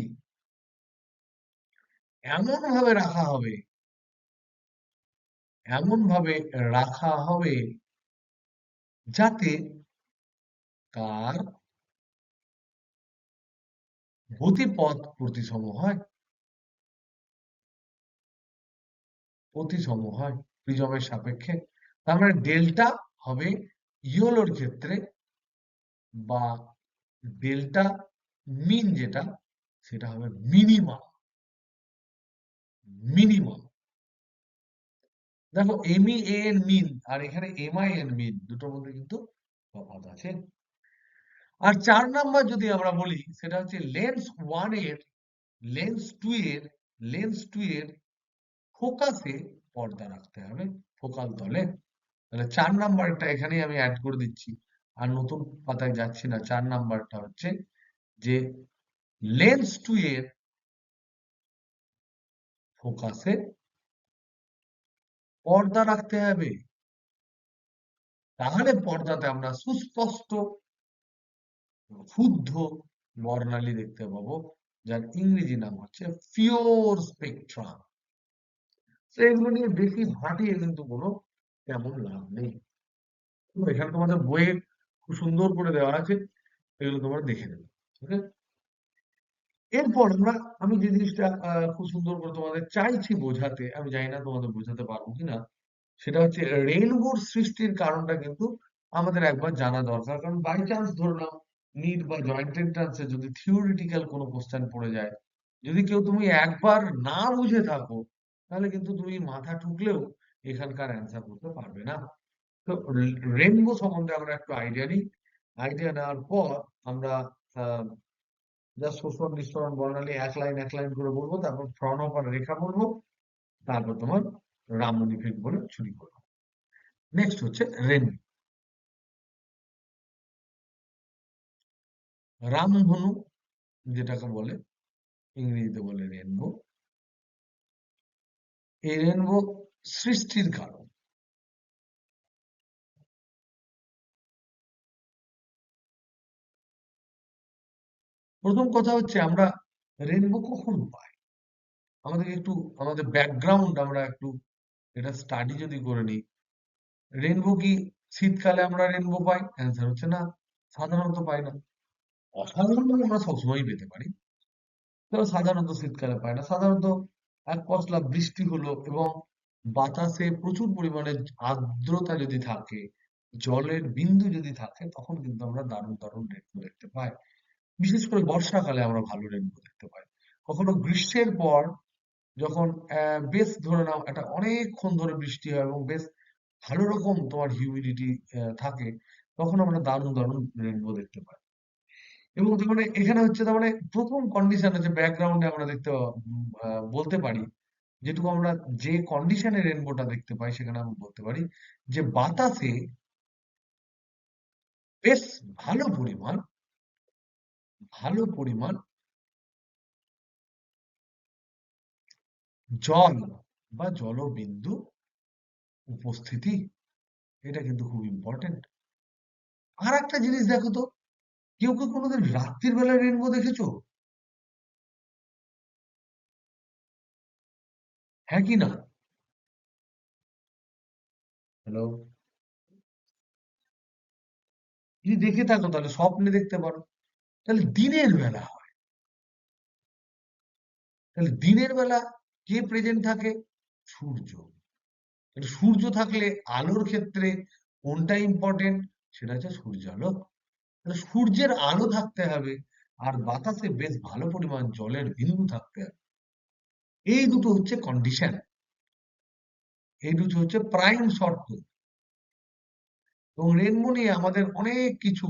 এমন ভাবে রাখা হবে, এমন ভাবে রাখা হবে যাতে তার গতিপথ প্রতিসম হয়, প্রতিসম হয় প্রিজমের সাপেক্ষে। তার মানে ডেল্টা হবে ইয়েলোর ক্ষেত্রে, বা ডেল্টা মিন যেটা, সেটা হবে মিনিমাম, মিনিমাম। দেখো MEAN মিন আর এখানে MIN মিন দুটোর মধ্যে কিন্তু তফাৎ আছে। আর 4 নাম্বার যদি আমরা বলি, সেটা হচ্ছে লেন্স ওয়ান এর, লেন্স টু এর, লেন্স টু এর ফোকাসে পর্দা রাখতে হবে, ফোকাল তলে। তাহলে 4 নাম্বারটা এখানেই আমি অ্যাড করে দিচ্ছি, আর নতুন পাতায় যাচ্ছি না। 4 নাম্বারটা হচ্ছে যে লেন্স টু এর ফোকাসে পর্দা রাখতে হবে, তাহলে পর্দাতে আমরা সুস্পষ্ট শুদ্ধ বর্ণালী দেখতে পাবো, যার ইংরেজি নাম হচ্ছে পিওর স্পেকট্রাম। তো এগুলো নিয়ে বেশি ভাটিয়ে কিন্তু কোনো তেমন লাভ নেই। তো এখানে তোমাদের বইয়ে খুব সুন্দর করে দেওয়া আছে, এগুলো তোমরা দেখে নেবে। ঠিক আছে? এরপর আমি যে জিনিসটা খুব সুন্দর করে তোমাদের চাইছি বোঝাতে, আমি জানি না তোমাদের বোঝাতে পারবো কিনা, সেটা হচ্ছে রেইনবোর সৃষ্টির কারণটা কিন্তু আমাদের একবার জানা দরকার। কারণ বাই চান্স ধরে নাও নিট বা জয়েন্ট এন্ট্রান্সে যদি থিওরিটিক্যাল কোনো কোশ্চেন পড়ে যায়, যদি কেউ তুমি একবার না বুঝে থাকো, তাহলে কিন্তু তুমি মাথা ঠুকলেও এখানকার অ্যান্সার করতে পারবে না। তো রেইনবো সম্বন্ধে আমরা একটু আইডিয়া নিই। আইডিয়া নেওয়ার পর আমরা জাস্ট শোষণ নিঃসরণ বর্ণালী এক লাইন করে বলবো, তারপর ফ্রনহফার রেখা বলবো, তারপর তোমার রামন ইফেক্ট বলে ছুটি করবো। নেক্সট হচ্ছে রেনবো। রামধনু যেটাকে বলে, ইংরেজিতে বলে রেনবো। এই রেনবো সৃষ্টির কারণ, প্রথম কথা হচ্ছে আমরা রেনবো কখন পাই। আমাদের একটু আমাদের ব্যাকগ্রাউন্ড আমরা একটু এটা স্টাডি যদি করে নিই। রেনবো কি শীতকালে আমরা রেনবো পাই? অ্যান্সার হচ্ছে না, সাধারণত পাই না। অসাধারণ আমরা সবসময়ই পেতে পারি, তবে সাধারণত শীতকালে পাই না। সাধারণত এক পশলা বৃষ্টি হলো এবং বাতাসে প্রচুর পরিমাণে আর্দ্রতা যদি থাকে, জলের বিন্দু যদি থাকে, তখন কিন্তু আমরা দারুণ দারুণ রেনবো দেখতে পাই। বিশেষ করে বর্ষাকালে আমরা ভালো রেনবো দেখতে পাই। কখনো গ্রীষ্মের পর যখন বেশ ধরে নাও একটা অনেকক্ষণ ধরে বৃষ্টি হয় এবং বেশ ভালো রকম তোমার হিউমিডিটি থাকে, তখন আমরা দারুণ দারুণ রেনবো দেখতে পাই। এবং তার মানে এখানে হচ্ছে তার মানে প্রথম কন্ডিশন আছে ব্যাকগ্রাউন্ডে আমরা বলতে পারি, যেটুকু আমরা যে কন্ডিশনে রেনবোটা দেখতে পাই সেখানে আমরা বলতে পারি যে বাতাসে বেশ ভালো পরিমাণ ভালো পরিমাণ জল বা জলবিন্দু উপস্থিতি, এটা কিন্তু খুব ইম্পর্টেন্ট। আর একটা জিনিস দেখো তো, কেউ কেউ কোনোদিন রাত্রির বেলায় রেনবো দেখেছো? হ্যাঁ কি না? হ্যালো? যদি দেখে থাকো তাহলে স্বপ্নে দেখতে পারো। তাহলে দিনের বেলা হয়, তাহলে দিনের বেলা কে প্রেজেন্ট থাকে? সূর্য। তাহলে সূর্য থাকলে আলোর ক্ষেত্রে কোনটা ইম্পর্টেন্ট? সেটা হচ্ছে সূর্যালোক। তাহলে সূর্যের আলো থাকতে হবে আর বাতাসে বেশ ভালো পরিমাণ জলের বিন্দু থাকতে হবে। এই দুটো হচ্ছে কন্ডিশন, এই দুটো হচ্ছে প্রাইম শর্ত। এবং রেনবো নিয়ে আমাদের অনেক কিছু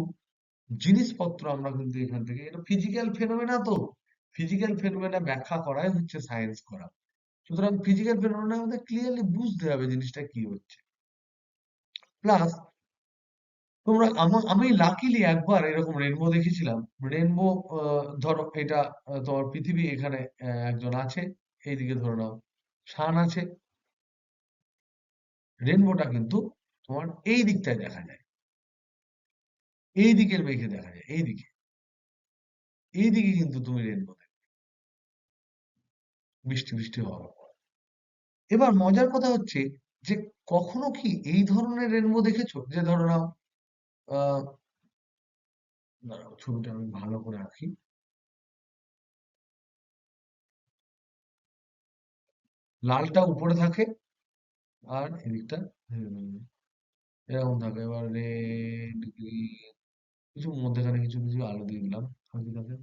জিনিসপত্র আমরা কিন্তু এখান থেকে, এটা ফিজিক্যাল ফেনোমেনা, তো ফিজিক্যাল ফেনোমেনা ব্যাখ্যা করাই হচ্ছে সায়েন্স করা। সুতরাং ফিজিক্যাল ফেনোমেনা আমাদের ক্লিয়ারলি বুঝতে হবে জিনিসটা কি হচ্ছে। প্লাস আমি লাকিলি একবার এরকম রেনবো দেখেছিলাম। রেনবো ধরো এটা তোমার পৃথিবী, এখানে একজন আছে, এইদিকে ধরে নাও সান আছে। রেনবোটা কিন্তু তোমার এই দিকটায় দেখা যায়, এই দিকের মেঘে দেখা যায়, এইদিকে কিন্তু তুমি রেনবো দেখবে বৃষ্টি বৃষ্টি হওয়ার পর। এবার মজার কথা হচ্ছে যে কখনো কি এই ধরনের রেনবো দেখেছো যে ধরো নাও আহ দাঁড়াও, ছবিটা আমি ভালো করে আঁকি। লালটা উপরে থাকে আর এদিকটা এরকম থাকে। এবার রেড গ্রিন, কিছু মধ্যেখানে কিছু কিছু আলো দিয়ে দিলাম, হালকা থাকে,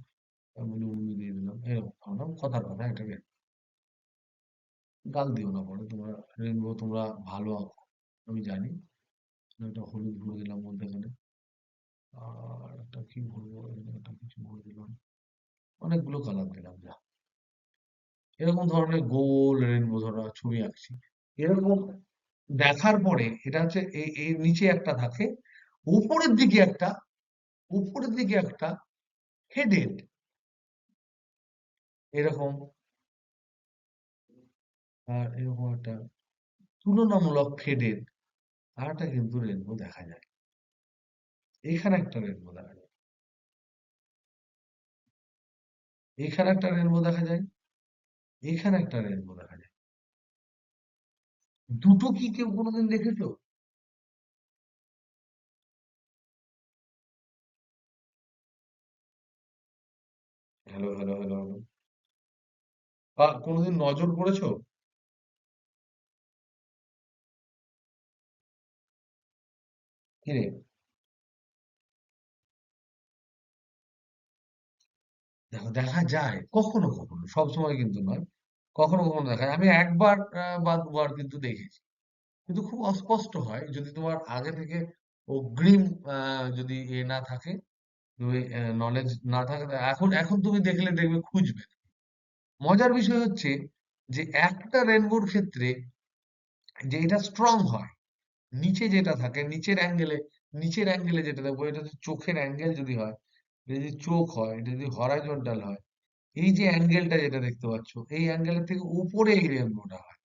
ব্লু দিয়ে দিলাম, এরকম আমরা কথার কথা এটাকে। গাল দিও না পরে, তোমরা রেনবো তোমরা ভালো আঁকো আমি জানি। একটা হলুদ ভরে দিলাম মধ্যেখানে, আর একটা কি ভরবো, একটা কিছু ভরে দিলাম, অনেকগুলো কালার দিলাম যা। এরকম ধরনের গোল রেনবো ধরা ছবি আঁকছি। এরকম দেখার পরে এটা হচ্ছে এই নিচে একটা থাকে, উপরের দিকে একটা, উপরের দিকে একটা হেডেড এরকম, আর এরকম একটা তুলনামূলক ফেডেড আর একটা কিন্তু রেনবো দেখা যায়, এখানে একটা রেনবো দেখা যায়, এখানে একটা রেনবো দেখা যায়, এখানে একটা রেনবো দেখা যায়। দুটো কি কেউ কোনোদিন দেখেছো? Hello, hello, hello, hello. বা কোনোদিন নজর করেছো? কি রে? দেখো, দেখা যায় কখনো কখনো, সব সময় কিন্তু নয়। কখনো কখনো দেখা যায়। আমি একবার বা দুবার কিন্তু দেখেছি, কিন্তু খুব অস্পষ্ট হয় যদি তোমার আগে থেকে অগ্রিম যদি না থাকে, তুমি নলেজ না থাকে, এখন এখন তুমি দেখলে দেখবে খুঁজবে। মজার বিষয় হচ্ছে যে একটা রেনবোর ক্ষেত্রে যে এটা স্ট্রং হয়, নিচে যেটা থাকে নিচের অ্যাঙ্গেলে যেটা দেখবো, এটা যদি চোখের অ্যাঙ্গেল যদি হয়, এটা যদি চোখ হয়, এটা যদি হরাইজন্টাল হয়, এই যে অ্যাঙ্গেলটা যেটা দেখতে পাচ্ছ, এই অ্যাঙ্গেলের থেকে উপরে এই রেনবোটা হয়।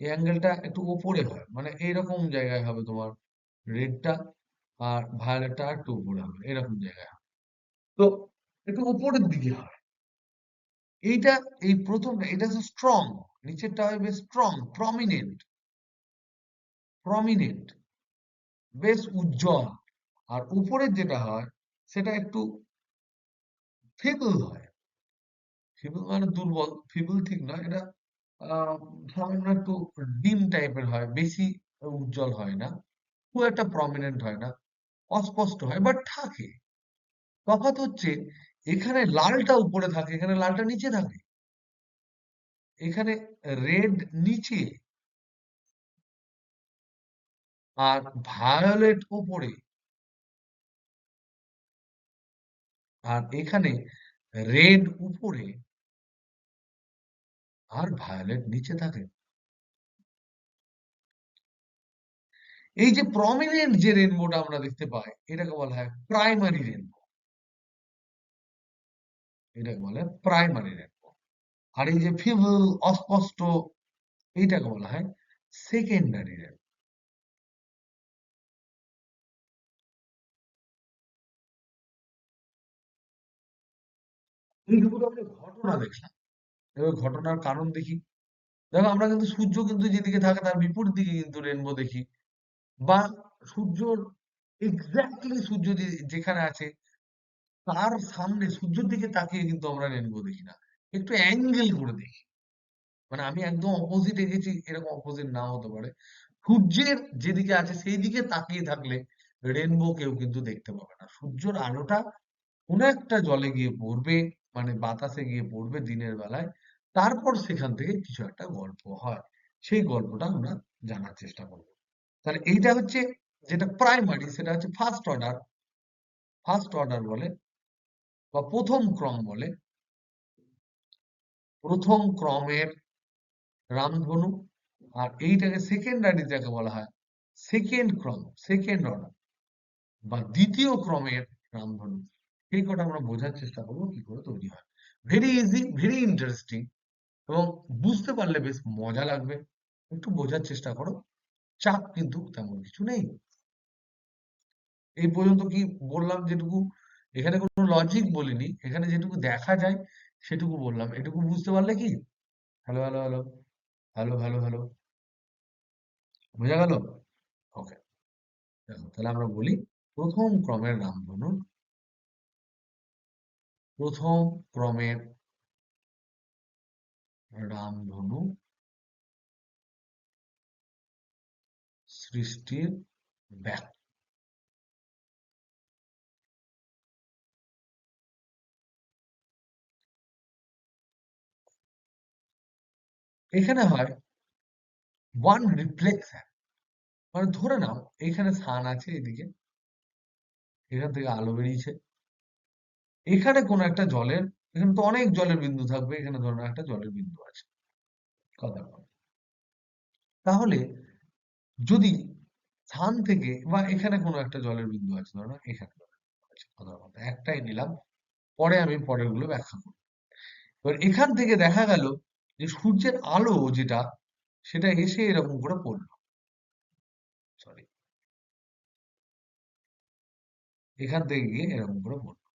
এই অ্যাঙ্গেলটা একটু উপরে হয়, মানে এইরকম জায়গায় হবে তোমার রেডটা, আর ভায়োলেটটা একটু উপরে হবে, এরকম জায়গায় হবে। তো একটু উপরের দিকে হয়। এইটা, এই প্রথমটা এটা হচ্ছে স্ট্রং, নিচেরটা হয় বেশ স্ট্রং, প্রমিনেন্ট, প্রমিনেন্ট, বেশ উজ্জ্বল। আর উপরের যেটা হয় সেটা একটু ফিবল হয়। ফিবল মানে দুর্বল, ফিবল ঠিক নয় এটা, আহ সামান্য একটু ডিম টাইপের হয়, বেশি উজ্জ্বল হয় না, খুব একটা প্রমিনেন্ট হয় না, অস্পষ্ট হয়, বাট থাকে। তফাৎ হচ্ছে এখানে লালটা উপরে থাকে, এখানে লালটা নিচে থাকে। এখানে রেড নিচে আর ভায়োলেট উপরে, আর এখানে রেড উপরে আর ভায়োলেট নিচে থাকে। এই যে প্রমিনেন্ট যে রেনবোটা আমরা দেখতে পাই, এটাকে বলা হয় প্রাইমারি রেনবো, এটাকে বলে প্রাইমারি রেনবো। আর এই যে ফিবল, অস্পষ্ট, এইটাকে বলা হয় সেকেন্ডারি রেনবো। এইটুকু তো আমরা ঘটনা দেখলাম, এবার ঘটনার কারণ দেখি। দেখো, আমরা কিন্তু সূর্য কিন্তু যেদিকে থাকে তার বিপরীত দিকে কিন্তু রেনবো দেখি, বা সূর্যর এক্স্যাক্টলি সূর্য যেখানে আছে তার সামনে সূর্যের দিকে তাকিয়ে কিন্তু আমরা রেনবো দেখি না, একটু অ্যাঙ্গেল করে দেখি। মানে আমি একদম অপোজিটে গেছি এরকম অপোজিট নাও হতে পারে, সূর্যের যেদিকে আছে সেই দিকে তাকিয়ে থাকলে রেনবো কেউ কিন্তু দেখতে পাবে না। সূর্যের আলোটা কোনো একটা জলে গিয়ে পড়বে, মানে বাতাসে গিয়ে পড়বে দিনের বেলায়, তারপর সেখান থেকে কিছু একটা গল্প হয়, সেই গল্পটা আমরা জানার চেষ্টা করব। তাহলে এইটা হচ্ছে যেটা প্রাইমারি, সেটা হচ্ছে ফার্স্ট অর্ডার, ফার্স্ট অর্ডার বলে বা প্রথম ক্রম বলে, প্রথম ক্রমের রামধনু। আর এইটাকে সেকেন্ডারি যাকে বলা হয় সেকেন্ড ক্রম, সেকেন্ড অর্ডার বা দ্বিতীয় ক্রমের রামধনু। এই কটা আমরা বোঝার চেষ্টা করবো কি করে তৈরি হয়। ভেরি ইজি, ভেরি ইন্টারেস্টিং, এবং বুঝতে পারলে বেশ মজা লাগবে। একটু বোঝার চেষ্টা করো, চাপ কিন্তু তেমন কিছু নেই। এই পর্যন্ত কি বললাম যেটুকু, এখানে কোনো লজিক বলিনি, এখানে যেটুকু দেখা যায় সেটুকু বললাম, এটুকু বুঝতে পারলে কি? Hello, hello, hello, hello, hello, hello, বোঝা গেল? ওকে, দেখো তাহলে আমরা বলি, প্রথম ক্রমের রামধনু, প্রথম ক্রমের রামধনু সৃষ্টির ব্যাখ্যা। এখানে হয় ওয়ান রিফ্লেকশন, মানে ধরে নাও এখানে সান আছে, এদিকে এখান থেকে আলো বেরিয়েছে, এখানে কোনো একটা জলের, এখানে তো অনেক জলের বিন্দু থাকবে, এখানে ধরো না একটা জলের বিন্দু আছে, কথা বল। তাহলে যদি স্থান থেকে, বা এখানে কোনো একটা জলের বিন্দু আছে, ধরো না এখানে জলের বিন্দু আছে, কথার কথা একটাই নিলাম, পরে আমি পরের গুলো ব্যাখ্যা করব। এবার এখান থেকে দেখা গেল যে সূর্যের আলো যেটা, সেটা এসে এরকম করে পড়লো, সরি, এখান থেকে গিয়ে এরকম করে পড়লো।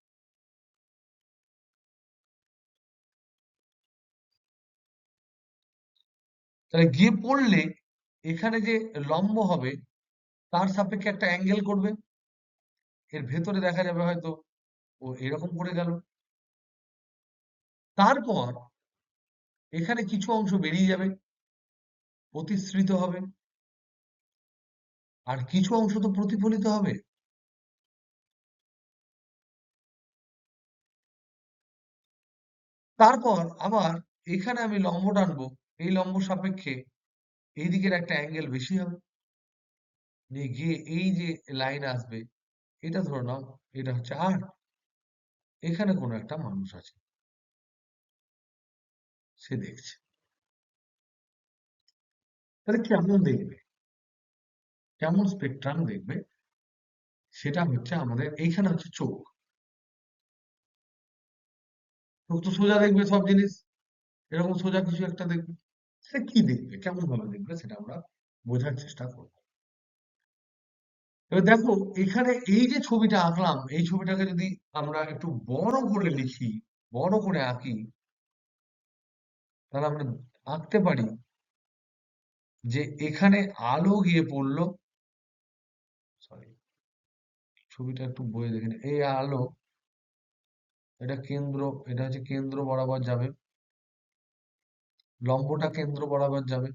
তাহলে গিয়ে পড়লে এখানে যে লম্ব হবে তার সাপেক্ষে একটা অ্যাঙ্গেল করবে, এর ভেতরে দেখা যাবে হয়তো ও এরকম করে গেল। তারপর এখানে কিছু অংশ বেরিয়ে যাবে, প্রতিসৃত হবে, আর কিছু অংশ তো প্রতিফলিত হবে। তারপর আবার এখানে আমি লম্ব টানবো, এই লম্ব সাপেক্ষে এই দিকের একটা অ্যাঙ্গেল বেশি হবে, নিয়ে গিয়ে এই যে লাইন আসবে, এটা ধরে নাও এটা হচ্ছে আর, এখানে কোনো একটা মানুষ আছে, সে দেখছে। তাহলে কেমন দেখবে, কেমন স্পেকট্রাম দেখবে, সেটা হচ্ছে আমাদের এইখানে হচ্ছে চোখ। চোখ তো সোজা দেখবে সব জিনিস, এরকম সোজা কিছু একটা দেখবে। সে কি দেখবে, কেমন ভাবে দেখবে, সেটা আমরা বোঝার চেষ্টা করব। এবার দেখো, এখানে এই যে ছবিটা আঁকলাম, এই ছবিটাকে যদি আমরা একটু বড় করে লিখি, বড় করে আঁকি, তাহলে আমরা আঁকতে পারি যে এখানে আলো গিয়ে পড়লো, সরি, ছবিটা একটু বয়ে দেখে নিই। এই আলো, এটা কেন্দ্র, এটা হচ্ছে কেন্দ্র বরাবর যাবে, লম্বটা কেন্দ্র বরাবর যাবে।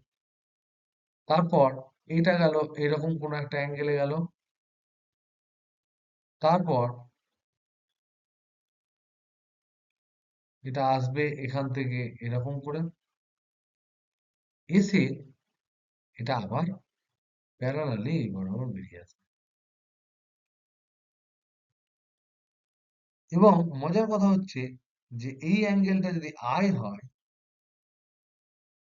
তারপর এটা গেল এরকম কোন একটা অ্যাঙ্গেলে গেল, তারপর এটা আসবে এখান থেকে এরকম করে, এসে এটা আবার প্যারালালি এই বরাবর বেরিয়ে আসবে। এবং মজার কথা হচ্ছে যে এই অ্যাঙ্গেলটা যদি আই হয়,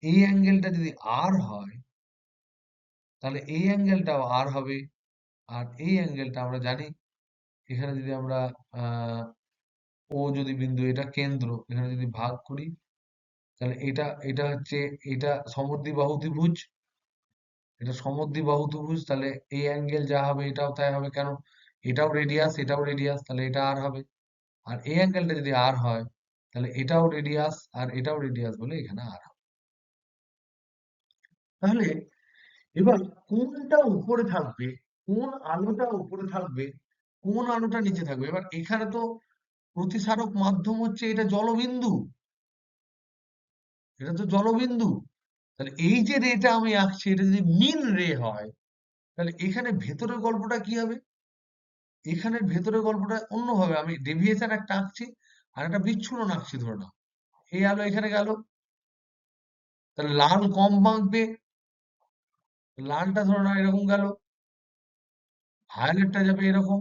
এই অ্যাঙ্গেলটা যদি আর হয়, তাহলে এই অ্যাঙ্গেলটাও আর হবে। আর এই অ্যাঙ্গেলটা আমরা জানি, এখানে যদি আমরা আহ ও যদি বিন্দু, এটা কেন্দ্র, এখানে যদি ভাগ করি, তাহলে এটা এটা হচ্ছে, এটা সমদ্বিবাহু ত্রিভুজ, এটা সমদ্বিবাহু ত্রিভুজ, তাহলে এই অ্যাঙ্গেল যা হবে এটাও তাই হবে, কেন এটাও রেডিয়াস এটাও রেডিয়াস, তাহলে এটা আর হবে। আর এই অ্যাঙ্গেলটা যদি আর হয়, তাহলে এটাও রেডিয়াস আর এটাও রেডিয়াস, বলে এখানে আর হবে। তাহলে এবার কোনটা উপরে থাকবে, কোন আলোটা উপরে থাকবে, কোন আলোটা নিচে থাকবে, এবার এখানে তো প্রতিসারক মাধ্যম হচ্ছে এটা জলবিন্দু, এটা তো জলবিন্দু। তাহলে এই যে রেটা আমি আঁকছি, এটা যদি মিন রে হয়, তাহলে এখানে ভেতরের গল্পটা কি হবে, এখানের ভেতরের গল্পটা অন্যভাবে, আমি ডেভিয়েশন একটা আঁকছি আর একটা বিচ্ছুরণ আঁকছি ধরে নাও। এই আলো এখানে গেল, তাহলে লাল কম বাঁকবে, লালটা ধরে নাও এরকম গেল, ভায়োলেটটা যাবে এরকম,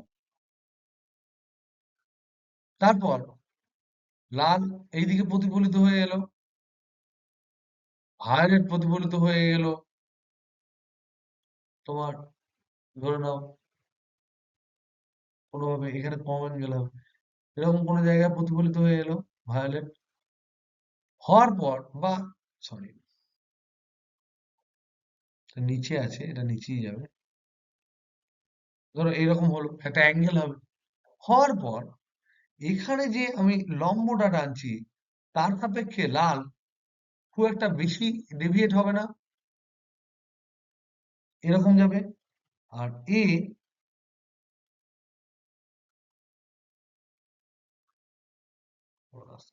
তারপর লাল এইদিকে প্রতিফলিত হয়ে এলো, ভায়োলেট প্রতিফলিত হয়ে গেল তোমার, ধরে নাও কোনোভাবে এখানে কম অ্যাঙ্গেল হবে, এরকম কোনো জায়গায় প্রতিফলিত হয়ে এলো ভায়োলেট, হওয়ার পর বা সরি, নিচে আছে, এটা নিচেই যাবে, ধরো এইরকম হলো একটা অ্যাঙ্গেল হবে, হওয়ার পর এখানে যে আমি লম্বটা টানছি তার সাপেক্ষে লাল খুব একটা বেশি ডেভিয়েট হবে না, এরকম যাবে। আর এ,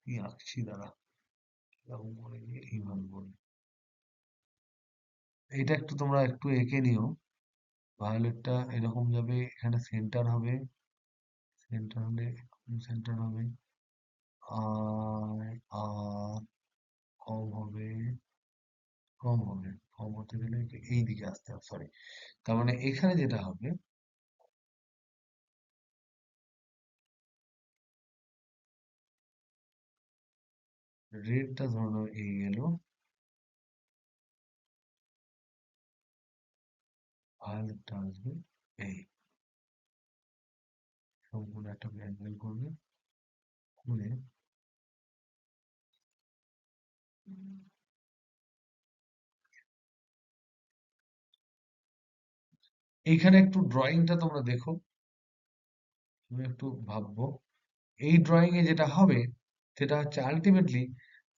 কি আঁকছি দাঁড়া, এরকম করে গিয়ে এইভাবে করবে, এটা একটু তোমরা একটু এঁকে নিও। ভায়োলেটটা এরকম যাবে, এখানে সেন্টার হবে, সেন্টার হলে সেন্টার হবে, আর আর কম হবে, কম হবে, কম হতে গেলে এই দিকে আসতে হবে, সরি। তার মানে এখানে যেটা হবে, রেডটা ধরে নাও এই গেল, ভায়োলেটটা আসবে এই, সম্পূর্ণ একটা অ্যাঙ্গেল করবে, করে এইখানে একটু ড্রয়িংটা তোমরা দেখো, তুমি একটু ভাববো। এই ড্রয়িং এ যেটা হবে সেটা হচ্ছে আলটিমেটলি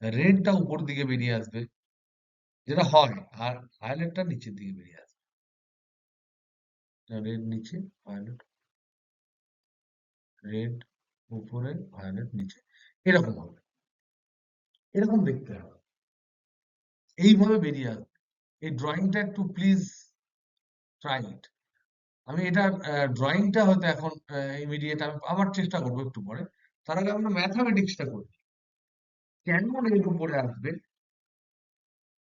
রেডটা উপর দিকে বেরিয়ে আসবে, যেটা হয়, আর ভায়োলেটটা নিচের দিকে বেরিয়ে আসবে। রেড নিচে, ভায়োলেট, রেড উপরে, ভায়োলেট নিচে, এরকম হবে, এরকম দেখতে হবে, এইভাবে বেরিয়ে আসবে। এই ড্রয়িংটা একটু প্লিজ ট্রাই ইট। আমি এটার ড্রয়িংটা হয়তো এখন ইমিডিয়েট আমি আবার চেষ্টা করবো একটু পরে। তার আগে আমরা ম্যাথামেটিক্সটা করি। কেন রেড উপরে আসবে?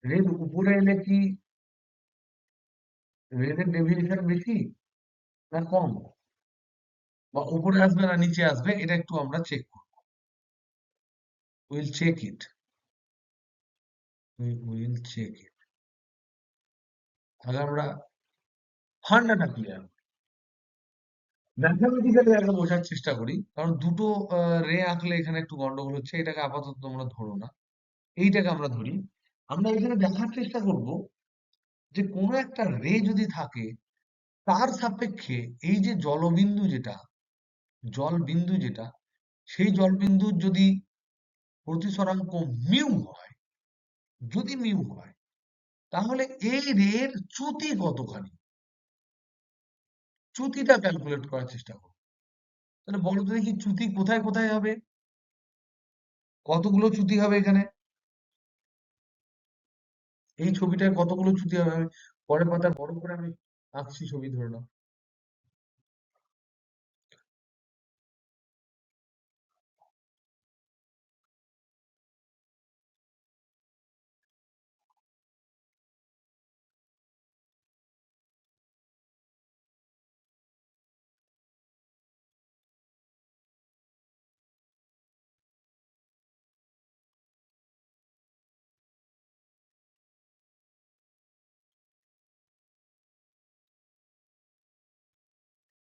রেড উপরে এলে কি রেডের ডেফিনিশন বেশি না কম, বা উপরে আসবে না নিচে আসবে, এটা একটু আমরা চেক করব। Will check it, will check it. তাহলে আমরা ফান্ডাটা ক্লিয়ার, ম্যাথমেটিক্যালি আগে বোঝার চেষ্টা করি, কারণ দুটো রে আঁকলে এখানে একটু গন্ডগোল হচ্ছে। এটাকে আপাতত তোমরা ধরো না, এইটাকে আমরা ধরি। আমরা এখানে দেখার চেষ্টা করব যে কোনো একটা রে যদি থাকে, তার সাপেক্ষে এই যে জলবিন্দু যেটা, জলবিন্দু যেটা, সেই জলবিন্দুর যদি প্রতিসরাঙ্ক মিউ হয়, যদি মিউ হয়, তাহলে এই রের চ্যুতি কতখানি, চ্যুতিটা ক্যালকুলেট করার চেষ্টা করো। তাহলে বলো তো দেখি চ্যুতি কোথায় কোথায় হবে, কতগুলো চ্যুতি হবে এখানে, এই ছবিটায় কতগুলো চ্যুতি হবে। আমি পরের পাতা বড় করে আমি আঁকছি ছবি, ধরে নাও।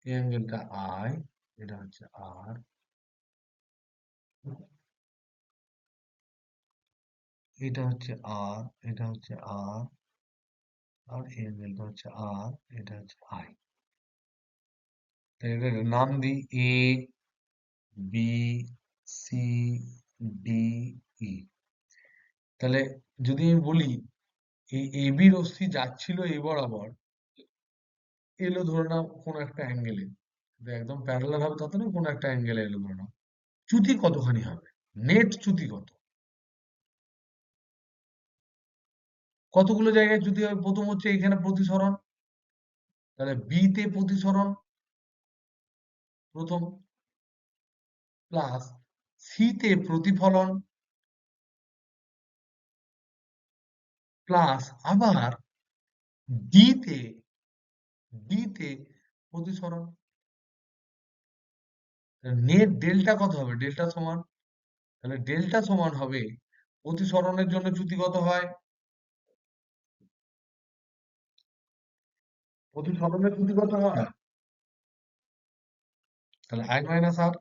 এই অ্যাঙ্গেলটা আই, এটা হচ্ছে আর, এটা হচ্ছে আর, এটা হচ্ছে আর, আর এই অ্যাঙ্গেলটা হচ্ছে আর, এটা হচ্ছে আই। তাহলে এটার নাম দিই এ, বি, সি, ডি, ই। তাহলে যদি আমি বলি এই এবি রশ্মি যাচ্ছিল এই বরাবর, এলো ধরে নাও কোনো একটা অ্যাঙ্গেলে, একদম প্যারালাল হবে তত না, কোনো একটা অ্যাঙ্গেলে এলো ধরে নাও, চ্যুতি কতখানি হবে, নেট চ্যুতি কত, কতগুলো জায়গায় চ্যুতি হবে? প্রথম হচ্ছে এখানে প্রতিসরণ, তাহলে বি তে প্রতিসরণ প্রথম, প্লাস সি তে প্রতিফলন, প্লাস আবার ডি তে, ডি তে প্রতিসরণ। নেট ডেল্টা কত হবে? ডেল্টা সমান, তাহলে ডেল্টা সমান হবে প্রতিসরণের জন্য চ্যুতি কত হয়, প্রতিসরণের চ্যুতি কত হয়, তাহলে আই মাইনাস আর।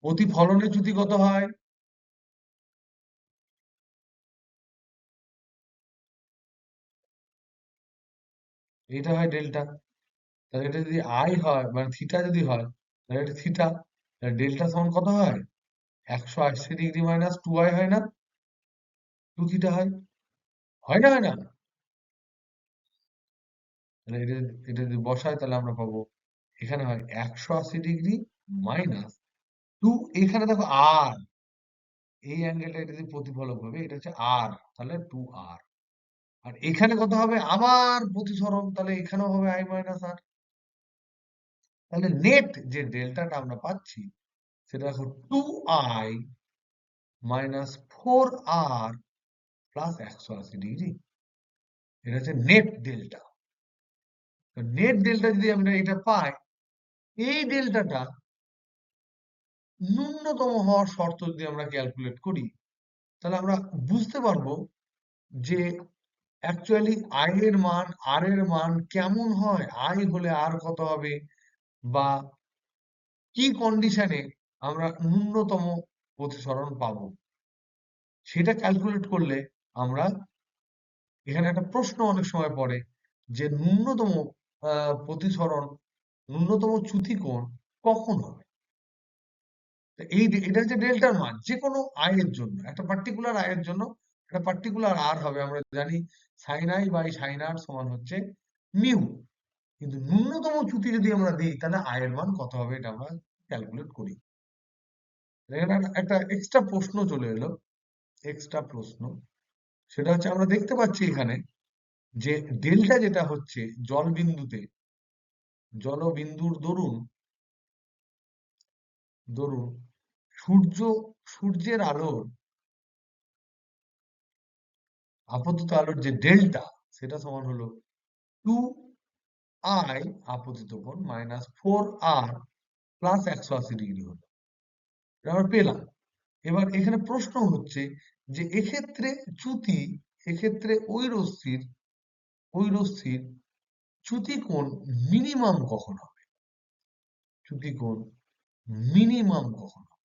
প্রতিফলনের চ্যুতি কত হয়, এটা হয় ডেল্টা। তাহলে এটা যদি আই হয়, মানে থিটা যদি হয়, তাহলে এটা থিটা, তাহলে ডেল্টা সমান কত হয়, 180 ডিগ্রি মাইনাস 2i হয় না, 2 থিটা হয়, হয় না, হয় না? তাহলে এটা, এটা যদি বসায় তাহলে আমরা পাবো, এখানে হয় 180 ডিগ্রি মাইনাস 2, এখানে দেখো আর, এই অ্যাঙ্গেলটা এটা যদি প্রতিফলক হবে, এটা হচ্ছে আর, তাহলে 2r। আর এখানে কত হবে, আবার প্রতিসরণ, তাহলে এখানেও হবে আই মাইনাস আর। তাহলে নেট যে ডেল্টাটা আমরা পাচ্ছি সেটা দেখো 2i minus 4r plus 180 degree, এটা হচ্ছে নেট ডেল্টা। নেট ডেল্টা যদি আমরা এটা পাই, এই ডেল্টাটা ন্যূনতম হওয়ার শর্ত যদি আমরা ক্যালকুলেট করি, তাহলে আমরা বুঝতে পারবো যে অ্যাকচুয়ালি আই এর মান, আর এর মান কেমন হয়, আই হলে আর কত হবে, বা কি কন্ডিশনে আমরা ন্যূনতম প্রতিসরণ পাবো, সেটা ক্যালকুলেট করলে আমরা, এখানে একটা প্রশ্ন অনেক সময় পড়ে যে ন্যূনতম প্রতিসরণ, ন্যূনতম চ্যুতি কোণ কখন হবে। এটা হচ্ছে ডেল্টার মান যে কোনো আয়ের জন্য, একটা পার্টিকুলার আয়ের জন্য একটা পার্টিকুলার আর হবে। আমরা জানি sign I by sine R সমান হচ্ছে মিউ। কিন্তু ন্যূনতম চ্যুতি যদি আমরা দিই তাহলে আয়ের মান কত হবে এটা আমরা ক্যালকুলেট করি। এখানে একটা এক্সট্রা প্রশ্ন চলে এলো, এক্সট্রা প্রশ্ন। সেটা হচ্ছে আমরা দেখতে পাচ্ছি এখানে যে ডেল্টা যেটা হচ্ছে জলবিন্দুতে, জলবিন্দুর দরুন দরুন সূর্য, সূর্যের আলোর, আপতিত আলোর যে ডেল্টা সেটা সমান হলো 2i আপতিত কোণ মাইনাস 4r প্লাস 180 ডিগ্রি হলো। এটা আমরা পেলাম। এবার এখানে প্রশ্ন হচ্ছে যে এক্ষেত্রে চ্যুতি, এক্ষেত্রে ওই রশ্মির চ্যুতি কোণ মিনিমাম কখন হবে, চ্যুতি কোণ মিনিমাম কখন হবে?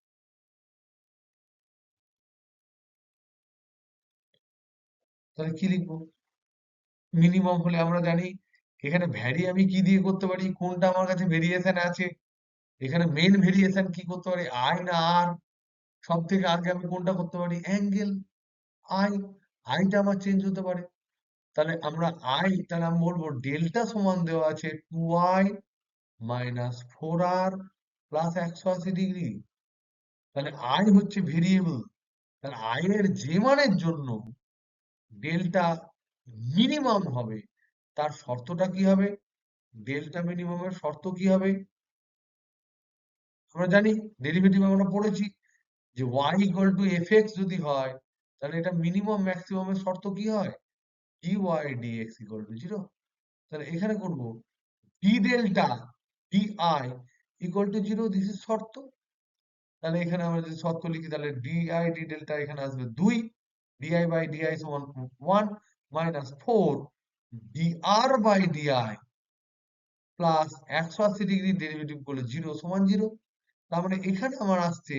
তাহলে কি লিখবো? মিনিমাম হলে আমরা জানি এখানে ভ্যারি আমি কি দিয়ে করতে পারি, কোনটা আমার কাছে ভেরিয়েশন আছে। এখানে মেন ভেরিয়েশন কি করতে পারি, আই না আর? সব থেকে আগে আমি কোনটা করতে পারি, অ্যাঙ্গেল আই। আইটা আমার চেঞ্জ হতে পারে। তাহলে আমরা তাহলে আমি বলবো ডেল্টা সমান দেওয়া আছে 2i minus 4r plus 180 degree. তাহলে আই হচ্ছে ভেরিয়েবল। তাহলে আই এর যে মানের জন্য ডেল্টা মিনিমাম হবে তার শর্তটা কি হবে? ডেল্টা মিনিমামের শর্ত কি হবে? আমরা জানি, ডেরিভেটিভ আমরা পড়েছি যে y ইকুয়াল টু fx যদি হয় তাহলে এটা মিনিমাম ম্যাক্সিমামের শর্ত কি হয়? dy dx equal to 0। তাহলে এখানে করব d delta di equal to 0, this is শর্ত। তাহলে এখানে আমরা যদি শর্ত লিখি তাহলে di d ডেল্টা এখানে আসবে 2, di বাই di সমান 1 minus 4 dr by di plus 180 degree derivative করলে 0 সমান 0। তার মানে এখানে আমার আসছে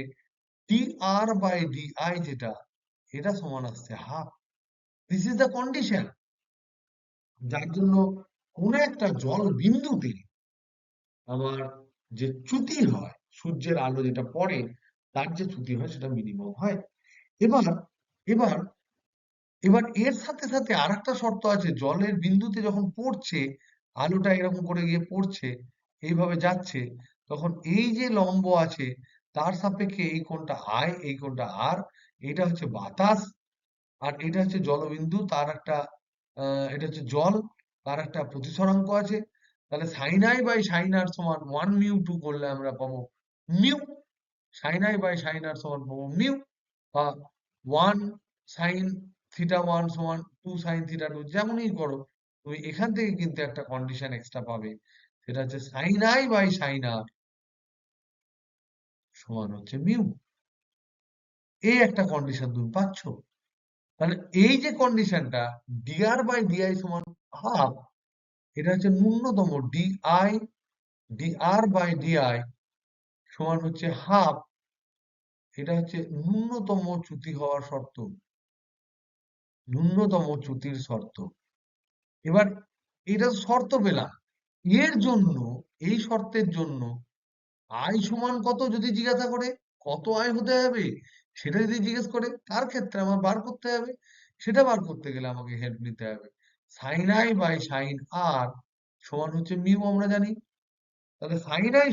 dr বাই di যেটা, এটা সমান আসছে half. This is the condition যার জন্য কোন একটা জল বিন্দুতে আমার যে চ্যুতি হয়, সূর্যের আলো যেটা পড়ে তার যে চ্যুতি হয় সেটা মিনিমাম হয়। এবার এবার এবার এর সাথে সাথে আরেকটা শর্ত আছে, জলের বিন্দুতে যখন পড়ছে আলোটা এরকম করে গিয়ে পড়ছে, এইভাবে যাচ্ছে, তখন এই যে লম্ব আছে তার সাপেক্ষে এই কোণটা আই, এই কোণটা আর, এটা হচ্ছে বাতাস আর এটা হচ্ছে জলবিন্দু, তার একটা এটা হচ্ছে জল, তার একটা প্রতিসরাঙ্ক আছে। তাহলে sine I by sine R সমান 1 মিউ 2 করলে আমরা পাবো mu. Sine I by sine R সমান পাবো মিউ, বা 1 sin θ1 সমান 2 sin θ2, যেমনই করো তুমি এখান থেকে কিন্তু একটা কন্ডিশন এক্সট্রা পাবে। সেটা হচ্ছে sign I by sine R সমান হচ্ছে মিউ। এই একটা কন্ডিশন তুমি পাচ্ছ। তাহলে এই যে কন্ডিশনটা dr বাই di সমান হাফ, এটা হচ্ছে ন্যূনতম dr বাই di সমান হচ্ছে হাফ, এটা হচ্ছে ন্যূনতম চ্যুতি হওয়ার শর্ত, ন্যূনতম চ্যুতির শর্ত। এবার এটা শর্ত পেলাম। এর জন্য, এই শর্তের জন্য আয় সমান কত যদি জিজ্ঞাসা করে, কত আয় হতে হবে সেটা যদি জিজ্ঞেস করে, তার ক্ষেত্রে আমার বার করতে হবে। সেটা বার করতে গেলে আমাকে হেল্প নিতে হবে। Sign I by sine R সমান হচ্ছে মিউ, আমরা জানি। তাহলে সাইন আই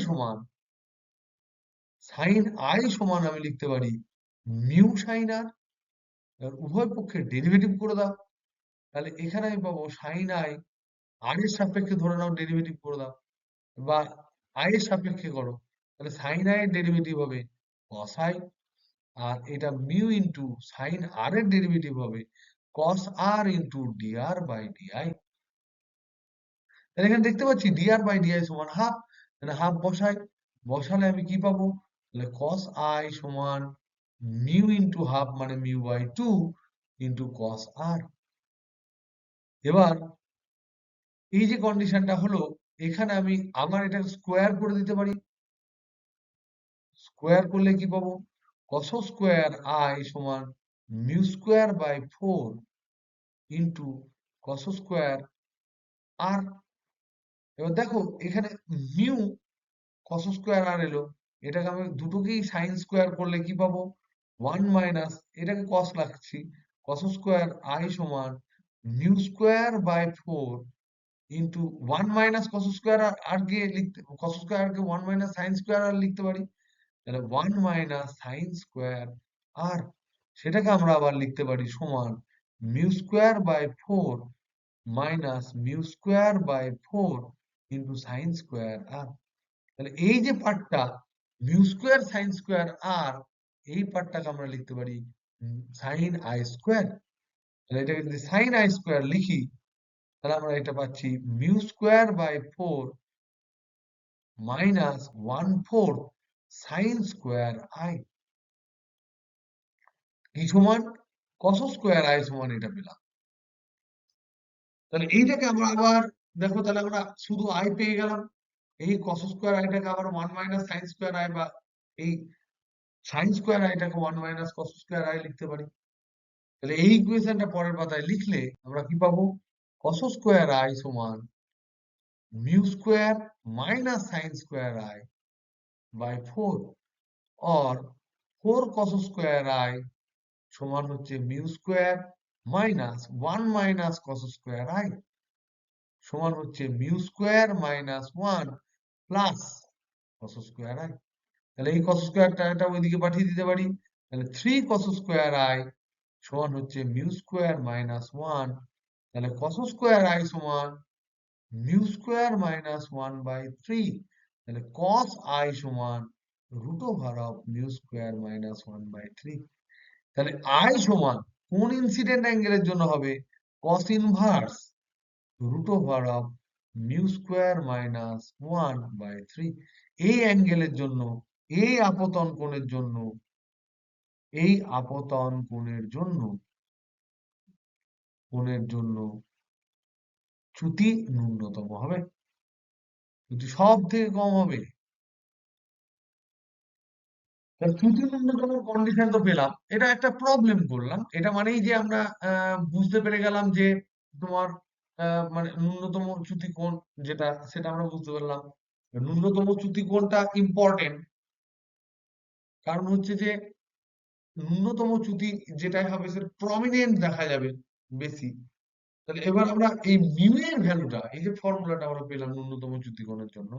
সমান আমি লিখতে পারি মিউ সাইন আর। উভয় পক্ষের ডেরিভেটিভ করে দাও। তাহলে এখানে আমি পাবো সাইন আই, আর এর সাপেক্ষে ধরে নাও ডেরিভেটিভ করে দাও, বা আই এর সাপেক্ষে করো। তাহলে সাইন আই এর ডেরিভেটিভ হবে কস আই, আর এটা মিউ ইন্টু সাইন আর এর ডেরিভেটিভ হবে কস আর ইন্টু ডিআর বাই ডিআই। তাহলে এখানে দেখতে পাচ্ছি ডিআর বাই ডিআই সমান হাফ। তাহলে হাফ বসাই, বসালে আমি কি পাবো? তাহলে কস আই সমান মিউ ইন্টু হাফ মানে মিউ বাই 2 ইন্টু কস আর। এবার এই যে কন্ডিশনটা হলো, এখানে আমি আবার এটা স্কোয়ার করে দিতে পারি। স্কোয়ার করলে কি পাবো? কস স্কোয়ার আই সমান mu square by 4 into cos square R এবার দেখো এখানে মিউ কস স্কোয়ার আর এলো, এটাকে আমি দুটোকেই সাইন স্কোয়ার করলে কি পাবো? ওয়ান মাইনাস, এটাকে কস রাখছি, কস স্কোয়ার আই সমান mu square by four into one minus cos square R কে লিখতে, কস স্কোয়ার আর কে one minus sine square R লিখতে পারি, তাহলে one minus sine square R সেটাকে আমরা আবার লিখতে পারি সমান mu square by four minus mu square by four into sine square R. তাহলে এই যে পার্টটা mu square sine square R, এই পার্টটাকে আমরা লিখতে পারি সাইন আই স্কোয়ার। তাহলে এটাকে যদি সাইন আই স্কোয়ার লিখি, তাহলে আমরা এটা পাচ্ছি mu square by four minus one four sine square i, কি সমান কস স্কোয়ার আই সমান এটা পেলাম। তাহলে এইটাকে আমরা আবার দেখো, তাহলে আমরা শুধু আই পেয়ে গেলাম, এই কস স্কোয়ার আইটাকে আবার one minus sine square I, বা এই সাইন স্কোয়ার আইটাকে one minus cos square I লিখতে পারি। তাহলে এই ইকুয়েশনটা পরের পাতায় লিখলে আমরা কি পাবো? কস স্কোয়ার আই সমান mu square minus sine square i by four, और ফোর কস স্কোয়ার আই সমান হচ্ছে mu square minus one minus cos square I সমান হচ্ছে mu square minus one plus cos square i. তাহলে এই কস স্কোয়ারটা এটা ওইদিকে পাঠিয়ে দিতে পারি, তাহলে থ্রি কস স্কোয়ার আই সমান হচ্ছে মিউ স্কোয়ার মাইনাস ওয়ান, তাহলে কস স্কোয়ার আই সমান mu square minus one by three, তাহলে কস আই সমান root over of mu square minus one by three. তাহলে আই সমান কোন ইনসিডেন্ট অ্যাঙ্গেলের জন্য হবে? Cos inverse root over of mu square minus one by three. এই অ্যাঙ্গেলের জন্য, এই আপতন কোণের জন্য, এই আপতন কোণের জন্য চ্যুতি ন্যূনতম হবে, চ্যুতি সব থেকে কম হবে। তাহলে চ্যুতি ন্যূনতম কন্ডিশন তো পেলাম, এটা একটা প্রবলেম করলাম, এটা মানেই যে আমরা বুঝতে পেরে গেলাম যে তোমার মানে ন্যূনতম চ্যুতি কোণ যেটা, সেটা আমরা বুঝতে পারলাম। ন্যূনতম চ্যুতি কোণটা ইম্পর্টেন্ট, কারণ হচ্ছে যে ন্যূনতম চ্যুতি যেটাই হবে সেটা প্রমিনেন্ট দেখা যাবে বেশি। তাহলে এবার আমরা এই মিউ এর ভ্যালুটা, এই যে ফর্মুলাটা আমরা পেলাম ন্যূনতম চ্যুতি কোণের জন্য,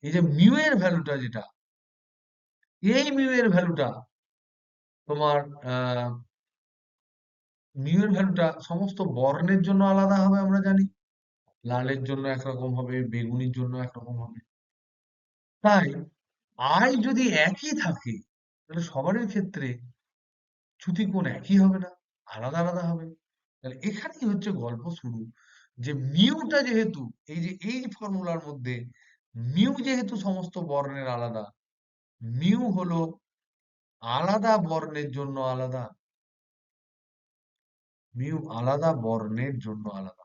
এই যে মিউ এর ভ্যালুটা যেটা, এই মিউ এর ভ্যালুটা তোমার মিউ এর ভ্যালুটা সমস্ত বর্ণের জন্য আলাদা হবে আমরা জানি, লালের জন্য একরকম হবে, বেগুনির জন্য একরকম হবে। তাই আই যদি একই থাকে, তাহলে সবারই ক্ষেত্রে চ্যুতি কোণ একই হবে না, আলাদা আলাদা হবে। তাহলে এখানেই হচ্ছে গল্প শুরু, যে মিউটা যেহেতু এই যে এই ফর্মুলার মধ্যে মিউ যেহেতু সমস্ত বর্ণের আলাদা, মিউ হলো আলাদা বর্ণের জন্য আলাদা, মিউ আলাদা বর্ণের জন্য আলাদা।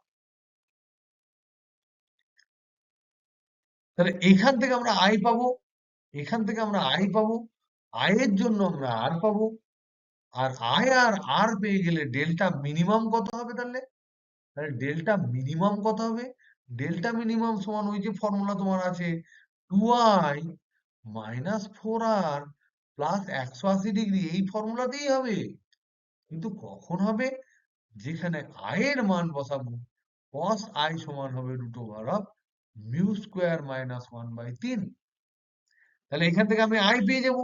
তাহলে এখান থেকে আমরা আই পাবো, এখান থেকে আমরা আই পাবো, আই এর জন্য আমরা আর পাবো, আর আই আর আর পেয়ে গেলে ডেল্টা মিনিমাম কত হবে? তাহলে তাহলে ডেল্টা মিনিমাম কত হবে? ডেল্টা মিনিমাম সমান ওই যে ফর্মুলা তোমার আছে, two i minus four r plus 180 degree, এই ফর্মুলাতেই হবে। কিন্তু কখন হবে? যেখানে আই এর মান বসাবো, কস আই সমান হবে root over of mu square minus one by তিন। তাহলে এখান থেকে আমি আই পেয়ে যাব,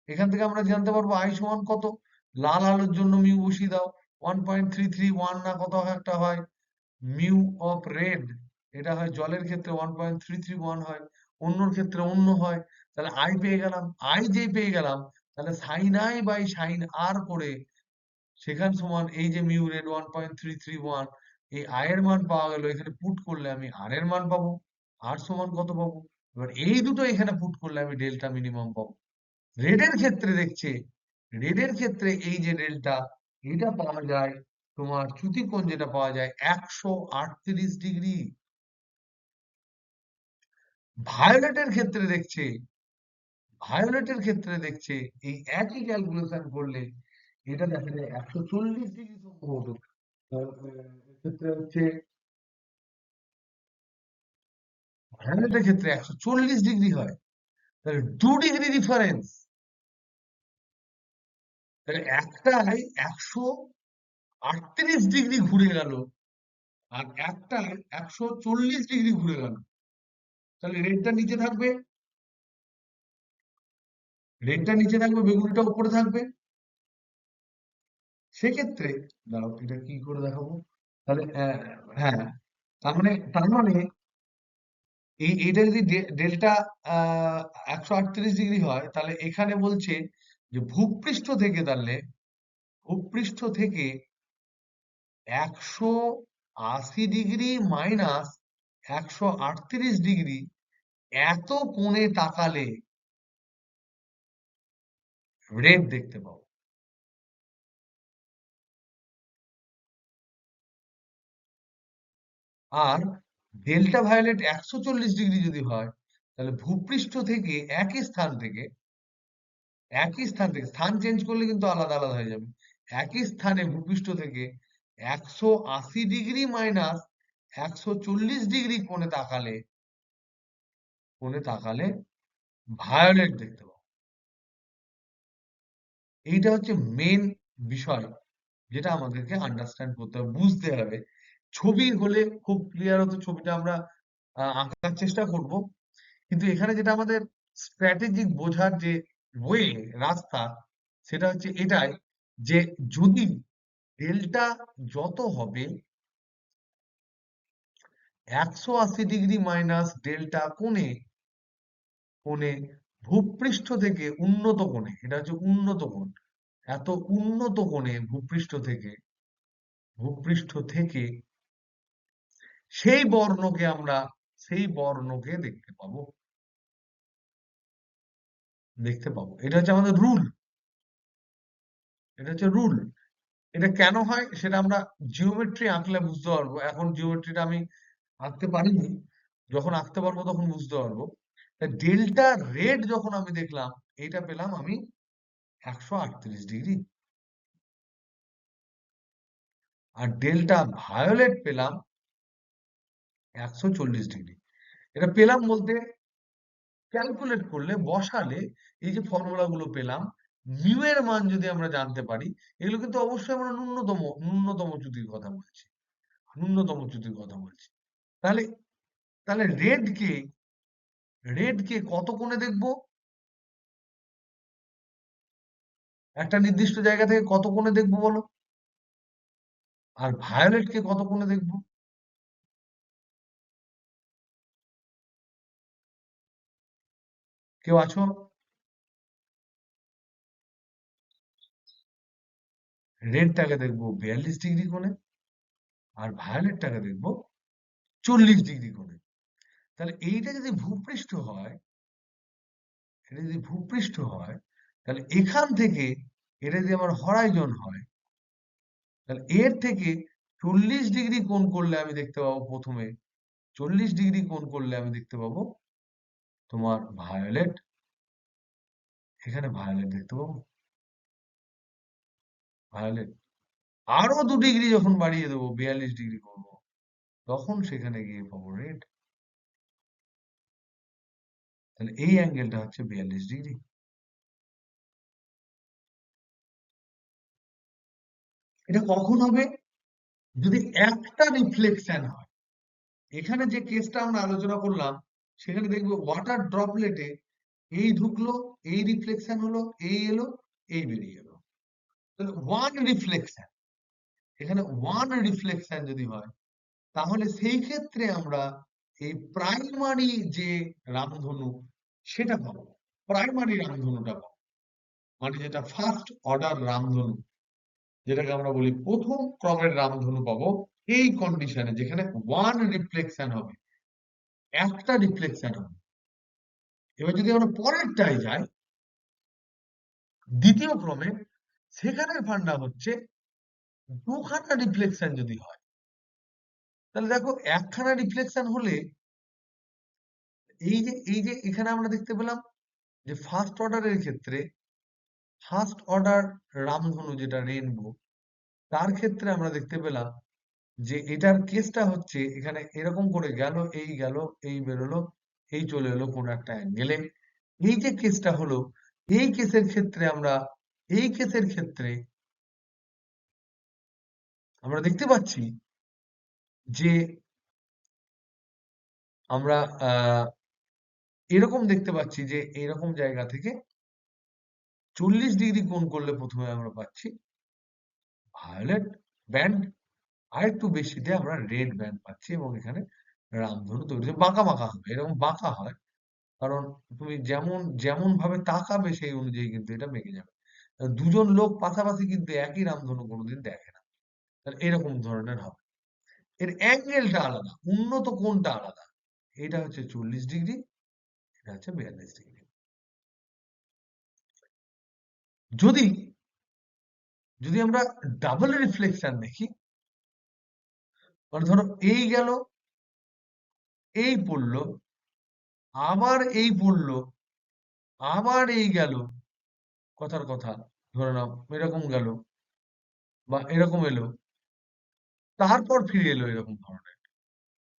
এখান থেকে আমরা জানতে পারবো আই সমান কত। লাল আলোর জন্য মিউ বসিয়ে দাও, 1.331 না কত একটা হয়। মিউ অফ রেড, এটা হয় জলের ক্ষেত্রে 1.331 হয়, অন্যর ক্ষেত্রে অন্য হয়। তাহলে আই পেয়ে গেলাম, আই যেই পেয়ে গেলাম, তাহলে সাইন আই বাই সাইন আর করে সেখান সমান এই যে মিউ রেড 1.331, এই আই এর মান পাওয়া গেল, এখানে পুট করলে আমি আর এর মান পাবো, আর সমান কত পাবো? এবার এই দুটো এখানে পুট করলে আমি ডেল্টা মিনিমাম পাবো। রেডের ক্ষেত্রে দেখছে, রেডের ক্ষেত্রে এই যে ডেল্টা, এটা পাওয়া যায় তোমার চ্যুতিকোণ যেটা পাওয়া যায় 138 ডিগ্রি। ভায়োলেটের ক্ষেত্রে দেখছে, ভায়োলেটের ক্ষেত্রে দেখছে এই একই ক্যালকুলেশন করলে এটা দেখা যায় 140 ডিগ্রি সম্ভবত। এক্ষেত্রে হচ্ছে ভায়োলেটের ক্ষেত্রে 140 ডিগ্রি হয়, তাহলে 2 ডিগ্রি ডিফারেন্স। তাহলে একটাই 138 ডিগ্রি ঘুরে গেল, আর একটাই 140 ডিগ্রি ঘুরে গেল। তাহলে রেডটা নিচে থাকবে, বেগুনিটা উপরে থাকবে। সেক্ষেত্রে দাঁড়াও, এটা কি করে দেখাবো? তাহলে হ্যাঁ, তার মানে এইটা যদি ডেল্টা 138 ডিগ্রি হয়, তাহলে এখানে বলছে যে ভূপৃষ্ঠ থেকে 180 ডিগ্রি মাইনাস 138 ডিগ্রি এত কোণে তাকালে রেড দেখতে পাবো। আর ডেল্টা ভায়োলেট 140 ডিগ্রি যদি হয়, তাহলে ভূপৃষ্ঠ থেকে একই স্থান থেকে স্থান চেঞ্জ করলে কিন্তু আলাদা আলাদা হয়ে যাবে। একই স্থানে ভূপৃষ্ঠ থেকে 180 ডিগ্রি মাইনাস 140 ডিগ্রি কোণে তাকালে ভায়োলেট দেখতে পাবো। এইটা হচ্ছে মেন বিষয়, যেটা আমাদেরকে আন্ডারস্ট্যান্ড করতে হবে, বুঝতে হবে। ছবি হলে খুব ক্লিয়ার হতো, ছবিটা আমরা আঁকার চেষ্টা করব। কিন্তু এখানে যেটা আমাদের স্ট্র্যাটেজিক বোঝার যে ওয়ে, রাস্তা, সেটা হচ্ছে এটাই, যে যদি ডেল্টা যত হবে, 180 ডিগ্রি মাইনাস ডেল্টা কোণে ভূপৃষ্ঠ থেকে উন্নত কোণে, এটা হচ্ছে উন্নত কোণ, এত উন্নত কোণে ভূপৃষ্ঠ থেকে সেই বর্ণকে দেখতে পাবো। এটা হচ্ছে রুল। এটা কেন হয় সেটা আমরা জিওমেট্রি আঁকলে বুঝতে পারবো। এখন জিওমেট্রিটা আমি আঁকতে পারিনি, যখন আঁকতে পারবো তখন বুঝতে পারবো। ডেল্টা রেড যখন আমি দেখলাম, এটা পেলাম আমি 138 ডিগ্রি, আর ডেল্টা ভায়োলেট পেলাম 140 ডিগ্রি। এটা পেলাম বলতে, ক্যালকুলেট করলে, বসালে, এই যে ফর্মুলা গুলো পেলাম, মিউ এর মান যদি আমরা জানতে পারি, এগুলো কিন্তু অবশ্যই আমরা ন্যূনতম চ্যুতির কথা বলছি। তাহলে তাহলে রেড কে কত কোণে দেখবো? একটা নির্দিষ্ট জায়গা থেকে কত কোণে দেখবো বলো? আর ভায়োলেট কে কত কোণে দেখবো? কেউ আছো? রেডটাকে দেখবো 42 ডিগ্রি কোণে, আর ভায়োলেটটাকে দেখবো 40 ডিগ্রি কোণে। তাহলে এটা যদি ভূপৃষ্ঠ হয়, তাহলে এখান থেকে এটা যদি আমার হরাইজন হয়, তাহলে এর থেকে 40 ডিগ্রি কোণ করলে আমি দেখতে পাবো, প্রথমে 40 ডিগ্রি কোণ করলে আমি দেখতে পাবো তোমার ভায়োলেট। এখানে ভায়োলেট দেখতে পাবো, ভায়োলেট। আরো 2 ডিগ্রি যখন বাড়িয়ে দেবো, 42 ডিগ্রি করবো, তখন সেখানে গিয়ে পাবো রেড। তাহলে এই অ্যাঙ্গেলটা হচ্ছে 42 ডিগ্রি। এটা কখন হবে? যদি একটা রিফ্লেকশন হয়। এখানে যে কেসটা আমরা আলোচনা করলাম, সেখানে দেখবো ওয়াটার ড্রপলেটে এই ঢুকলো, এই রিফ্লেকশন হলো, এই এলো, এই বেরিয়ে গেল। তাহলে ওয়ান রিফ্লেকশন যদি হয়, তাহলে সেই ক্ষেত্রে আমরা এই প্রাইমারি যে রামধনু, সেটা পাবো। প্রাইমারি রামধনুটা পাবো, মানে যেটা ফার্স্ট অর্ডার রামধনু, যেটাকে আমরা বলি প্রথম ক্রমের রামধনু পাবো। এই কন্ডিশনে যেখানে ওয়ান রিফ্লেকশন হবে, একটা রিফ্লেকশন হবে। এবার যদি আমরা পরেরটায় যাই, দ্বিতীয় ক্রমে, সেখানের ফান্ডা হচ্ছে দুখানা রিফ্লেকশন যদি হয়। তাহলে দেখো, একখানা রিফ্লেকশন হলে এই যে এখানে আমরা দেখতে পেলাম যে ফার্স্ট অর্ডারের ক্ষেত্রে, ফার্স্ট অর্ডার রামধনু যেটা রেনবো, তার ক্ষেত্রে আমরা দেখতে পেলাম যে এটার কেসটা হচ্ছে এখানে এরকম করে গেল, এই বেরোলো, এই চলে এলো কোন একটা অ্যাঙ্গেলে। এই যে কেসটা হলো, এই কেসের ক্ষেত্রে এই কেসের ক্ষেত্রে আমরা দেখতে পাচ্ছি যে আমরা এরকম দেখতে পাচ্ছি যে এরকম জায়গা থেকে 40 ডিগ্রি কোণ করলে প্রথমে আমরা পাচ্ছি ভায়োলেট ব্যান্ড, আর একটু বেশিতে আমরা রেড ব্যান্ড পাচ্ছি, এবং এখানে রামধনু তৈরি হচ্ছে। বাঁকা বাঁকা হবে, এরকম বাঁকা হয়, কারণ তুমি যেমন যেমন ভাবে তাকাবে সেই অনুযায়ী কিন্তু এটা বেঁকে যাবে। দুজন লোক পাশাপাশি কিন্তু একই রামধনু কোনোদিন দেখে না, তাহলে এরকম ধরনের হবে। এর অ্যাঙ্গেলটা আলাদা, উন্নত কোণটা আলাদা। এটা হচ্ছে 40 ডিগ্রি, এটা হচ্ছে 42 ডিগ্রি। যদি যদি আমরা ডাবল রিফ্লেকশন দেখি, মানে ধরো এই গেল, এই পড়লো, আবার এই পড়লো, আবার এই গেল, কথার কথা ধরে নাও এরকম গেল বা এরকম এলো, তারপর ফিরে এলো, এরকম ধরনের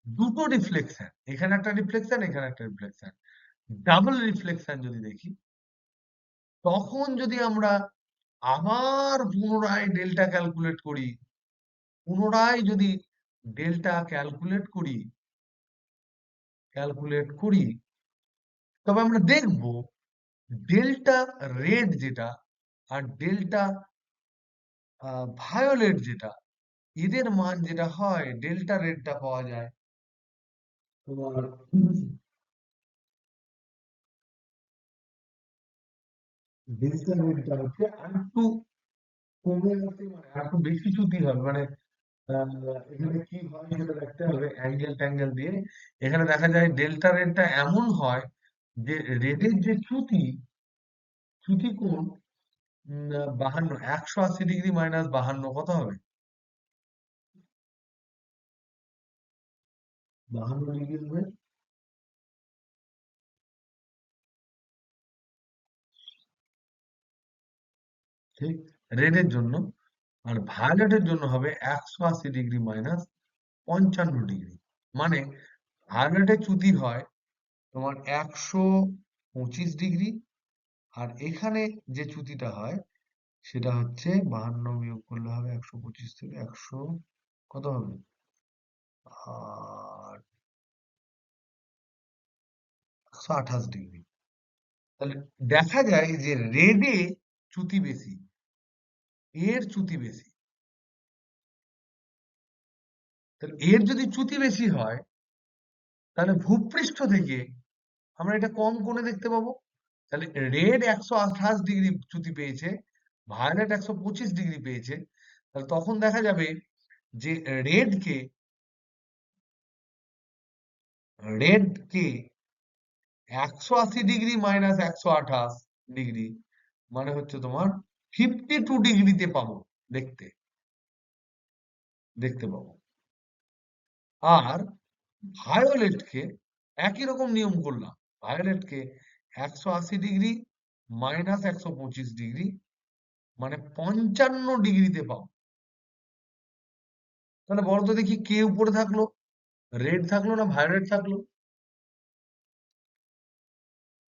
দুটো রিফ্লেকশন, এখানে একটা রিফ্লেকশন, এখানে একটা রিফ্লেকশন, ডাবল রিফ্লেকশন যদি দেখি, তখন যদি আমরা আবার পুনরায় ডেল্টা ক্যালকুলেট করি, পুনরায় যদি ডেল্টা ক্যালকুলেট করি, তবে আমরা দেখব ডেল্টা রেড যেটা আর ডেল্টা ভায়োলেট যেটা, এদের মান যেটা হয়, ডেল্টা রেডটা পাওয়া যায় তোমার ডেল্টা রেডটা হচ্ছে আর একটু কমে আসে, মানে আর একটু বেশি চ্যুতি হবে, মানে এখানে কি হয় সেটা দেখতে হবে অ্যাঙ্গেল ট্যাঙ্গেল দিয়ে। এখানে দেখা যায় ডেল্টা রেডটা এমন হয় যে রেডের যে চ্যুতি কোণ 52, 180 ডিগ্রি মাইনাস 52 কত হবে? 52 ডিগ্রি হবে, ঠিক, রেডের জন্য। আর ভায়োলেটের জন্য হবে 180 ডিগ্রি মাইনাস 55 ডিগ্রি। মানে ভায়োলেটের চ্যুতি হয় তোমার 125 ডিগ্রি, আর এখানে যে চ্যুতিটা হয় সেটা হচ্ছে 52 বিয়োগ করলে হবে 125 থেকে 100, কত হবে, আর 128 ডিগ্রি। তাহলে দেখা যায় যে রেডে চ্যুতি বেশি, এর চ্যুতি বেশি। তাহলে এর যদি চ্যুতি বেশি হয়, তাহলে ভূপৃষ্ঠ থেকে আমরা এটা কম কোণে দেখতে পাবো। তাহলে রেড 128 ডিগ্রি চ্যুতি পেয়েছে, ভায়োলেট 125 ডিগ্রি পেয়েছে, তাহলে তখন দেখা যাবে যে রেডকে রেডকে 180 ডিগ্রি মাইনাস 128 ডিগ্রি, মানে হচ্ছে তোমার 52 ডিগ্রিতে পাবো, দেখতে দেখতে পাবো। আর ভায়োলেটকে একই রকম নিয়ম করলাম, ভায়োলেটকে 180 ডিগ্রি মাইনাস 125 ডিগ্রি, মানে 55 ডিগ্রিতে পাবো। তাহলে বলো তো দেখি কে উপরে থাকলো, রেড থাকলো না ভায়োলেট থাকলো?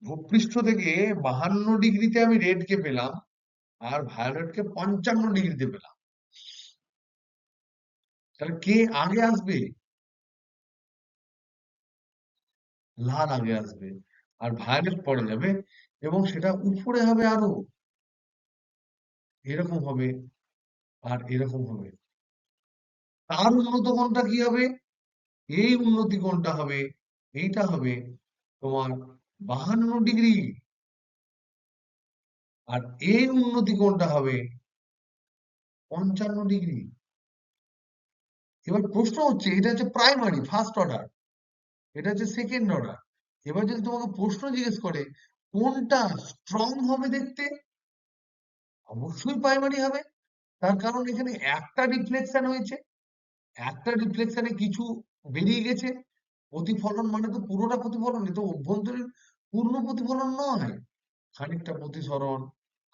ভূপৃষ্ঠ থেকে 52 ডিগ্রিতে আমি রেডকে পেলাম, আর ভায়োলেটকে 55 ডিগ্রিতে পেলাম। তাহলে কে আগে আসবে? লাল আগে আসবে, আর ভায়োলেট পরে যাবে, এবং সেটা উপরে হবে আরো, এরকম হবে, আর এরকম হবে। তার উন্নত কোণটা কি হবে? এই উন্নতি কোণটা হবে, এইটা হবে তোমার 52 ডিগ্রি, আর এই উন্নতি কোণটা হবে 55 ডিগ্রি। এবার প্রশ্ন হচ্ছে, এটা হচ্ছে প্রাইমারি ফার্স্ট অর্ডার, এটা হচ্ছে সেকেন্ড অর্ডার। এবার যদি তোমাকে প্রশ্ন জিজ্ঞেস করে কোনটা স্ট্রং হবে দেখতে, অবশ্যই প্রাইমারি হবে। তার কারণ এখানে একটা রিফ্লেকশন হয়েছে, একটা রিফ্লেকশনে কিছু বেরিয়ে গেছে। প্রতিফলন মানে তো পুরোটা প্রতিফলন, এ তো অভ্যন্তরীণ পূর্ণ প্রতিফলন নয়, খানিকটা প্রতিসরণ,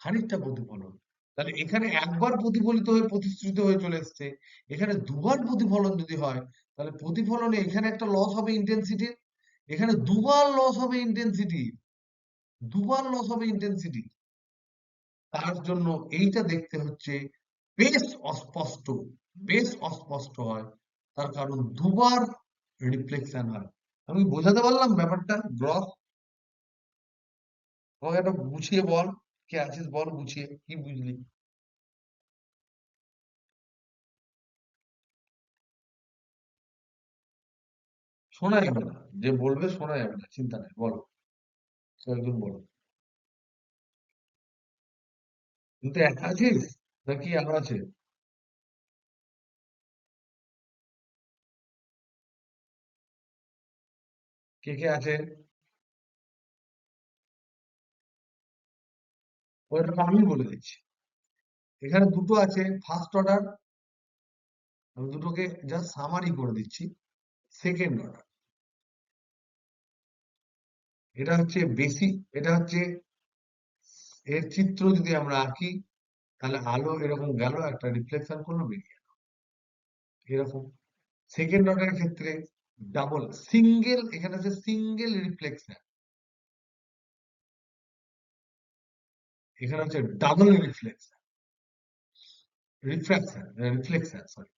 খানিকটা প্রতিফলন। তাহলে এখানে একবার প্রতিফলিত হয়ে প্রতিশ্রুত হয়ে চলে এসছে, এখানে দুবার প্রতিফলন যদি হয়, তাহলে প্রতিফলনে এখানে একটা লস হবে ইন্টেন্সিটি, এখানে দুবার লস হবে ইন্টেন্সিটি, দুবার লস হবে ইন্টেন্সিটি। তার জন্য এইটা দেখতে হচ্ছে বেশ অস্পষ্ট, বেশ অস্পষ্ট হয়। তার কারণ দুবার রিফ্লেকশন হয়। আমি বোঝাতে পারলাম ব্যাপারটা গ্রস? আমাকে একটা গুছিয়ে বল, কে আছিস বল গুছিয়ে, কি বুঝলি? শোনা যাবে না, যে বলবে শোনা যাবে না, চিন্তা নেই, বলো, কেউ একজন বলো। তুই তো একা আছিস নাকি আর আছে? কে কে আছে? ওটা আমি বলে দিচ্ছি। এখানে দুটো আছে ফার্স্ট অর্ডার, আমি দুটোকে জাস্ট সামারি করে দিচ্ছি। সেকেন্ড অর্ডার, এটা হচ্ছে বেশি, এটা হচ্ছে এর চিত্র যদি আমরা আঁকি, তাহলে আলো এরকম গেল, একটা রিফ্লেকশন করলো, বেরিয়ে এলো, এরকম। সেকেন্ড অর্ডারের ক্ষেত্রে ডাবল, সিঙ্গেল, এখানে আছে সিঙ্গেল রিফ্লেকশন, এখানে হচ্ছে double reflection, refraction, reflection, sorry,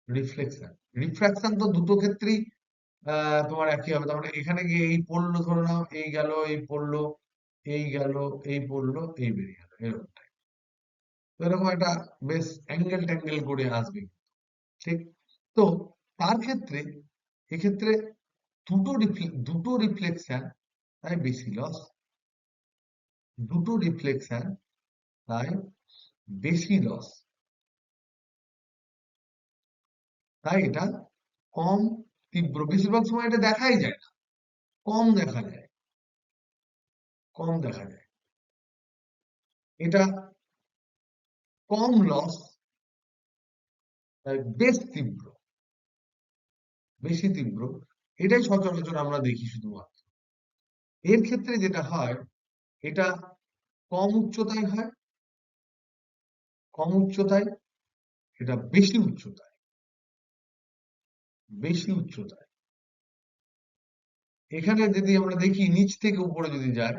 reflection. Refraction তো দুটো ক্ষেত্রেই তোমার একই হবে। তার মানে এখানে গিয়ে এই পড়লো, ধরে নাও এই গেল, এই পড়লো, এই গেল, এই পড়লো, এই বেরিয়ে গেল, এরকম type। তো এরকম একটা বেশ অ্যাঙ্গেল ট্যাঙ্গেল করে আসবে, ঠিক? তো তার ক্ষেত্রে, এক্ষেত্রে দুটো রিফ্লেকশন, তাই বেশি লস, দুটো রিফ্লেকশন, তাই বেশি লস, তাই এটা কম তীব্র। বেশিরভাগ সময় এটা দেখাই যায় না, কম দেখা যায়, কম দেখা যায়। এটা কম লস, তাই বেশ তীব্র, বেশি তীব্র, এটাই সচরাচর আমরা দেখি শুধুমাত্র। এর ক্ষেত্রে যেটা হয়, এটা কম উচ্চতায় হয়, কম উচ্চতায়, এটা বেশি উচ্চতায়, বেশি উচ্চতায়। এখানে যদি আমরা দেখি নিচ থেকে উপরে যদি যায়,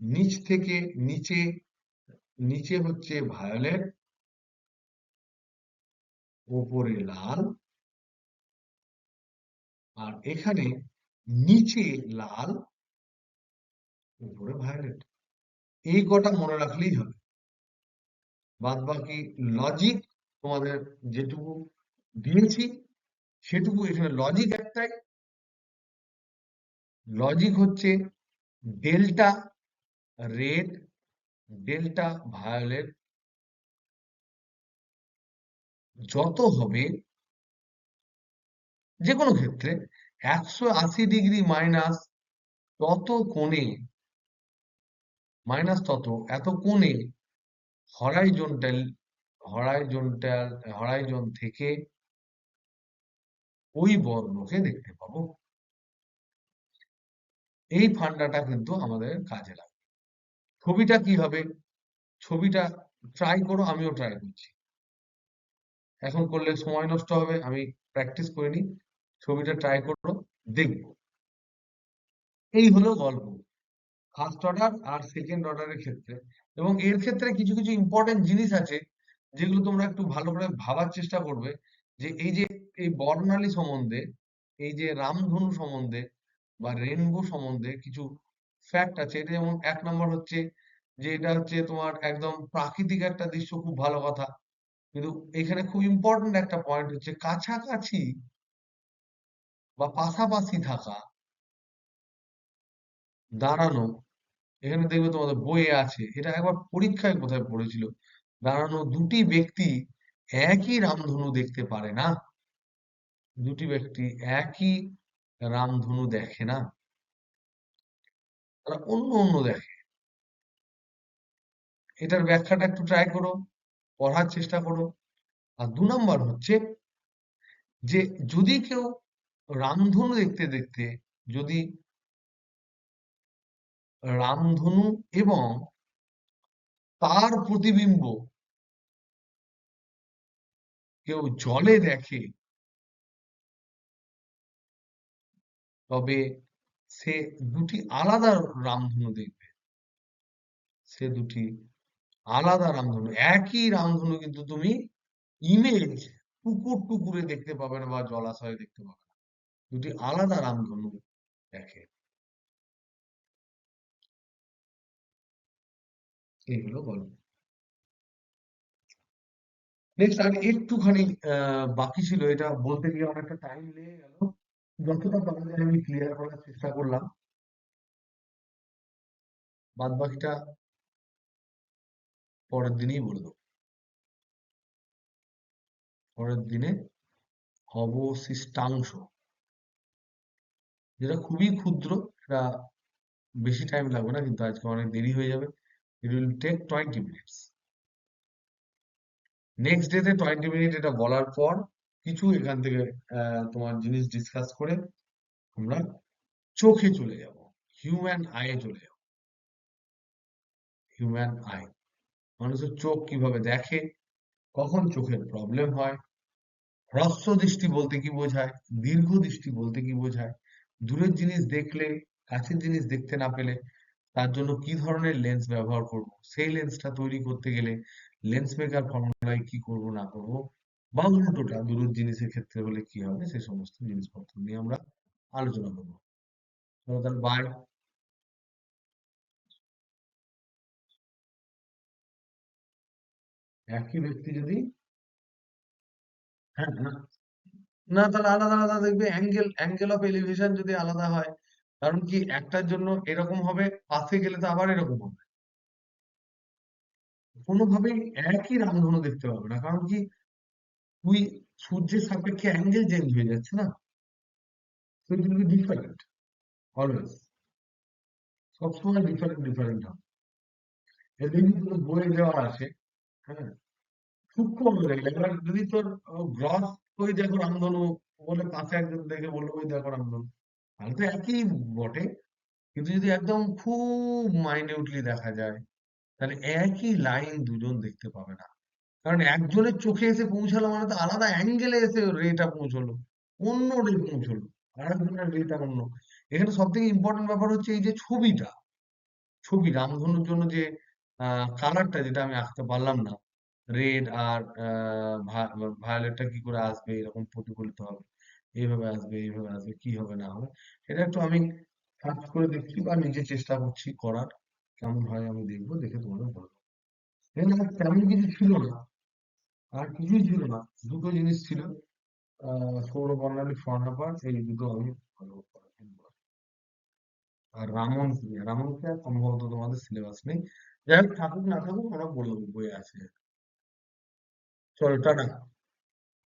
নিচ থেকে নিচে, নিচে হচ্ছে ভায়োলেট, উপরে লাল, আর এখানে নিচে লাল, উপরে ভায়োলেট। এই কটা মনে রাখলেই হবে। বাদ বাকি লজিক তোমাদের যেটুকু দিয়েছি সেটুকু, এখানে লজিক একটাই, লজিক হচ্ছে ডেল্টা রেড, ডেল্টা ভায়োলেট যত হবে, যে কোনো ক্ষেত্রে 180 ডিগ্রি মাইনাস তত কোণে, মাইনাস তত এত কোণে হরাইজন্টাল, হরাইজন্টাল, হরাইজন থেকে ওই বর্ণকে দেখতে পাবো। এই ফান্ডাটা কিন্তু আমাদের কাজে লাগে। ছবিটা কি হবে? ছবিটা ট্রাই করো, আমিও ট্রাই করছি। এখন করলে সময় নষ্ট হবে, আমি প্র্যাকটিস করে নিই। ছবিটা ট্রাই করো, দেখবো। এই হলো গল্প ফার্স্ট অর্ডার আর সেকেন্ড অর্ডারের ক্ষেত্রে। এবং এর ক্ষেত্রে কিছু কিছু ইম্পর্টেন্ট জিনিস আছে, যেগুলো তোমরা একটু ভালো করে ভাবার চেষ্টা করবে। যে এই যে এই বর্ণালী সম্বন্ধে, এই যে রামধনু সম্বন্ধে বা রেনবো সম্বন্ধে কিছু ফ্যাক্ট আছে। এটা যেমন এক নম্বর হচ্ছে যে এটা হচ্ছে তোমার একদম প্রাকৃতিক একটা দৃশ্য, খুব ভালো কথা। কিন্তু এখানে খুব ইম্পর্টেন্ট একটা পয়েন্ট হচ্ছে কাছাকাছি বা পাশাপাশি থাকা, দাঁড়ানো। এখানে দেখবে তোমাদের বইয়ে আছে, এটা একবার পরীক্ষায় কোথায় পড়েছিল, দাঁড়ানো দুটি ব্যক্তি একই রামধনু দেখতে পারে না, দুটি ব্যক্তি একই রামধনু দেখে না, তারা অন্য অন্য দেখে। এটার ব্যাখ্যাটা একটু ট্রাই করো, পড়ার চেষ্টা করো। আর দু নম্বর হচ্ছে যে যদি কেউ রামধনু দেখতে দেখতে, যদি রামধনু এবং তার প্রতিবিম্ব কেউ জলে দেখে, তবে সে দুটি আলাদা রামধনু দেখবে। সে দুটি আলাদা রামধনু, একই রামধনু কিন্তু তুমি ইমেজ পুকুর টুকুরে দেখতে পাবে না বা জলাশয়ে দেখতে পাবে না। দুটি আলাদা রামধনু দেখে। এই হলো গল্প। নেক্সট আর একটুখানি বাকি ছিল, এটা বলতে গিয়ে অনেকটা টাইম লেগে গেল। যতটা পারা যায় আমি ক্লিয়ার করার চেষ্টা করলাম। বাদ বাকিটা পরের দিনেই বলে দেবো। পরের দিনে অবশিষ্টাংশ, যেটা খুবই ক্ষুদ্র, এটা বেশি টাইম লাগবে না, কিন্তু আজকে অনেক দেরি হয়ে যাবে। It will take 20 minutes. Next ডেতে 20 মিনিট এটা বলার পর কিছু এখান থেকে তোমার জিনিস ডিসকাস করে আমরা চোখে চলে যাব, হিউম্যান আইয়ে চলে যাব। হিউম্যান আই, মানুষের চোখ কিভাবে দেখে, কখন চোখের প্রবলেম হয়, হ্রস্ব দৃষ্টি বলতে কি বোঝায়, দীর্ঘ দৃষ্টি বলতে কি বোঝায়, দূরের জিনিস দেখলে কাছের জিনিস দেখতে না পেলে তার জন্য কি ধরনের লেন্স ব্যবহার করব, সেই লেন্সটা তৈরি করতে গেলে লেন্স মেকার ফর্মুলায় কি করব না করব, বা উল্টোটা দূরের জিনিসের ক্ষেত্রে হলে কি হবে, সে সমস্ত জিনিসপত্র নিয়ে আমরা আলোচনা করবো। চলো তাহলে বাই। একই ব্যক্তি যদি, হ্যাঁ না, না তাহলে আলাদা আলাদা দেখবে, অ্যাঙ্গেল অফ এলিভেশন যদি আলাদা হয়, কারণ কি একটার জন্য এরকম হবে, পাশে গেলে তো আবার এরকম হবে। কোনোভাবেই একই রামধনু দেখতে পাবে না, কারণ কি তুই সূর্যের সাপেক্ষে অ্যাঙ্গেল চেঞ্জ হয়ে যাচ্ছে না, তো it will be different always, সবসময় ডিফারেন্ট ডিফারেন্ট হবে। এদের যদি তোর বইয়ে দেওয়া আছে, হ্যাঁ, সূক্ষ্ম অনুযায়ী, এবার যদি তোর গ্রস, ওই দেখো রামধনু বলে পাশে একজন দেখে বললো ওই দেখো রামধনু, তাহলে তো একই বটে। কিন্তু যদি একদম খুব মাইনিউটলি দেখা যায়, তাহলে একই লাইন দুজন দেখতে পাবে না, কারণ একজনের চোখে এসে পৌঁছালো মানে তো আলাদা অ্যাঙ্গেলে এসে রেটা পৌঁছলো, অন্য রে পৌঁছলো, আর একজনের রেটা অন্য। এখানে সব থেকে ইম্পর্টেন্ট ব্যাপার হচ্ছে এই যে ছবিটা, ছবি রামধনুর জন্য যে কালারটা যেটা আমি আঁকতে পারলাম না, রেড আর ভায়োলেটটা কি করে আসবে, এরকম প্রতিফলিত হবে, এইভাবে আসবে এইভাবে আসবে, কি হবে না হবে, এটা একটু আমি সার্চ করে দেখছি বা নিজে চেষ্টা করছি করার, কেমন হয় আমি দেখবো, দেখে তোমাদের বলবো। এখানে আর তেমন কিছু ছিল না, আর কিছুই ছিল না, দুটো জিনিস ছিল, সৌরবর্ণালী স্বর্ণপাত, এই দুটো আমি ভালো করে কিনবো। আর রামন কি, রামন কি আর সম্ভবত তোমাদের সিলেবাস নেই, যাই হোক থাকুক না থাকুক আমরা বলবো বইয়ে আছে। চলো টাটা।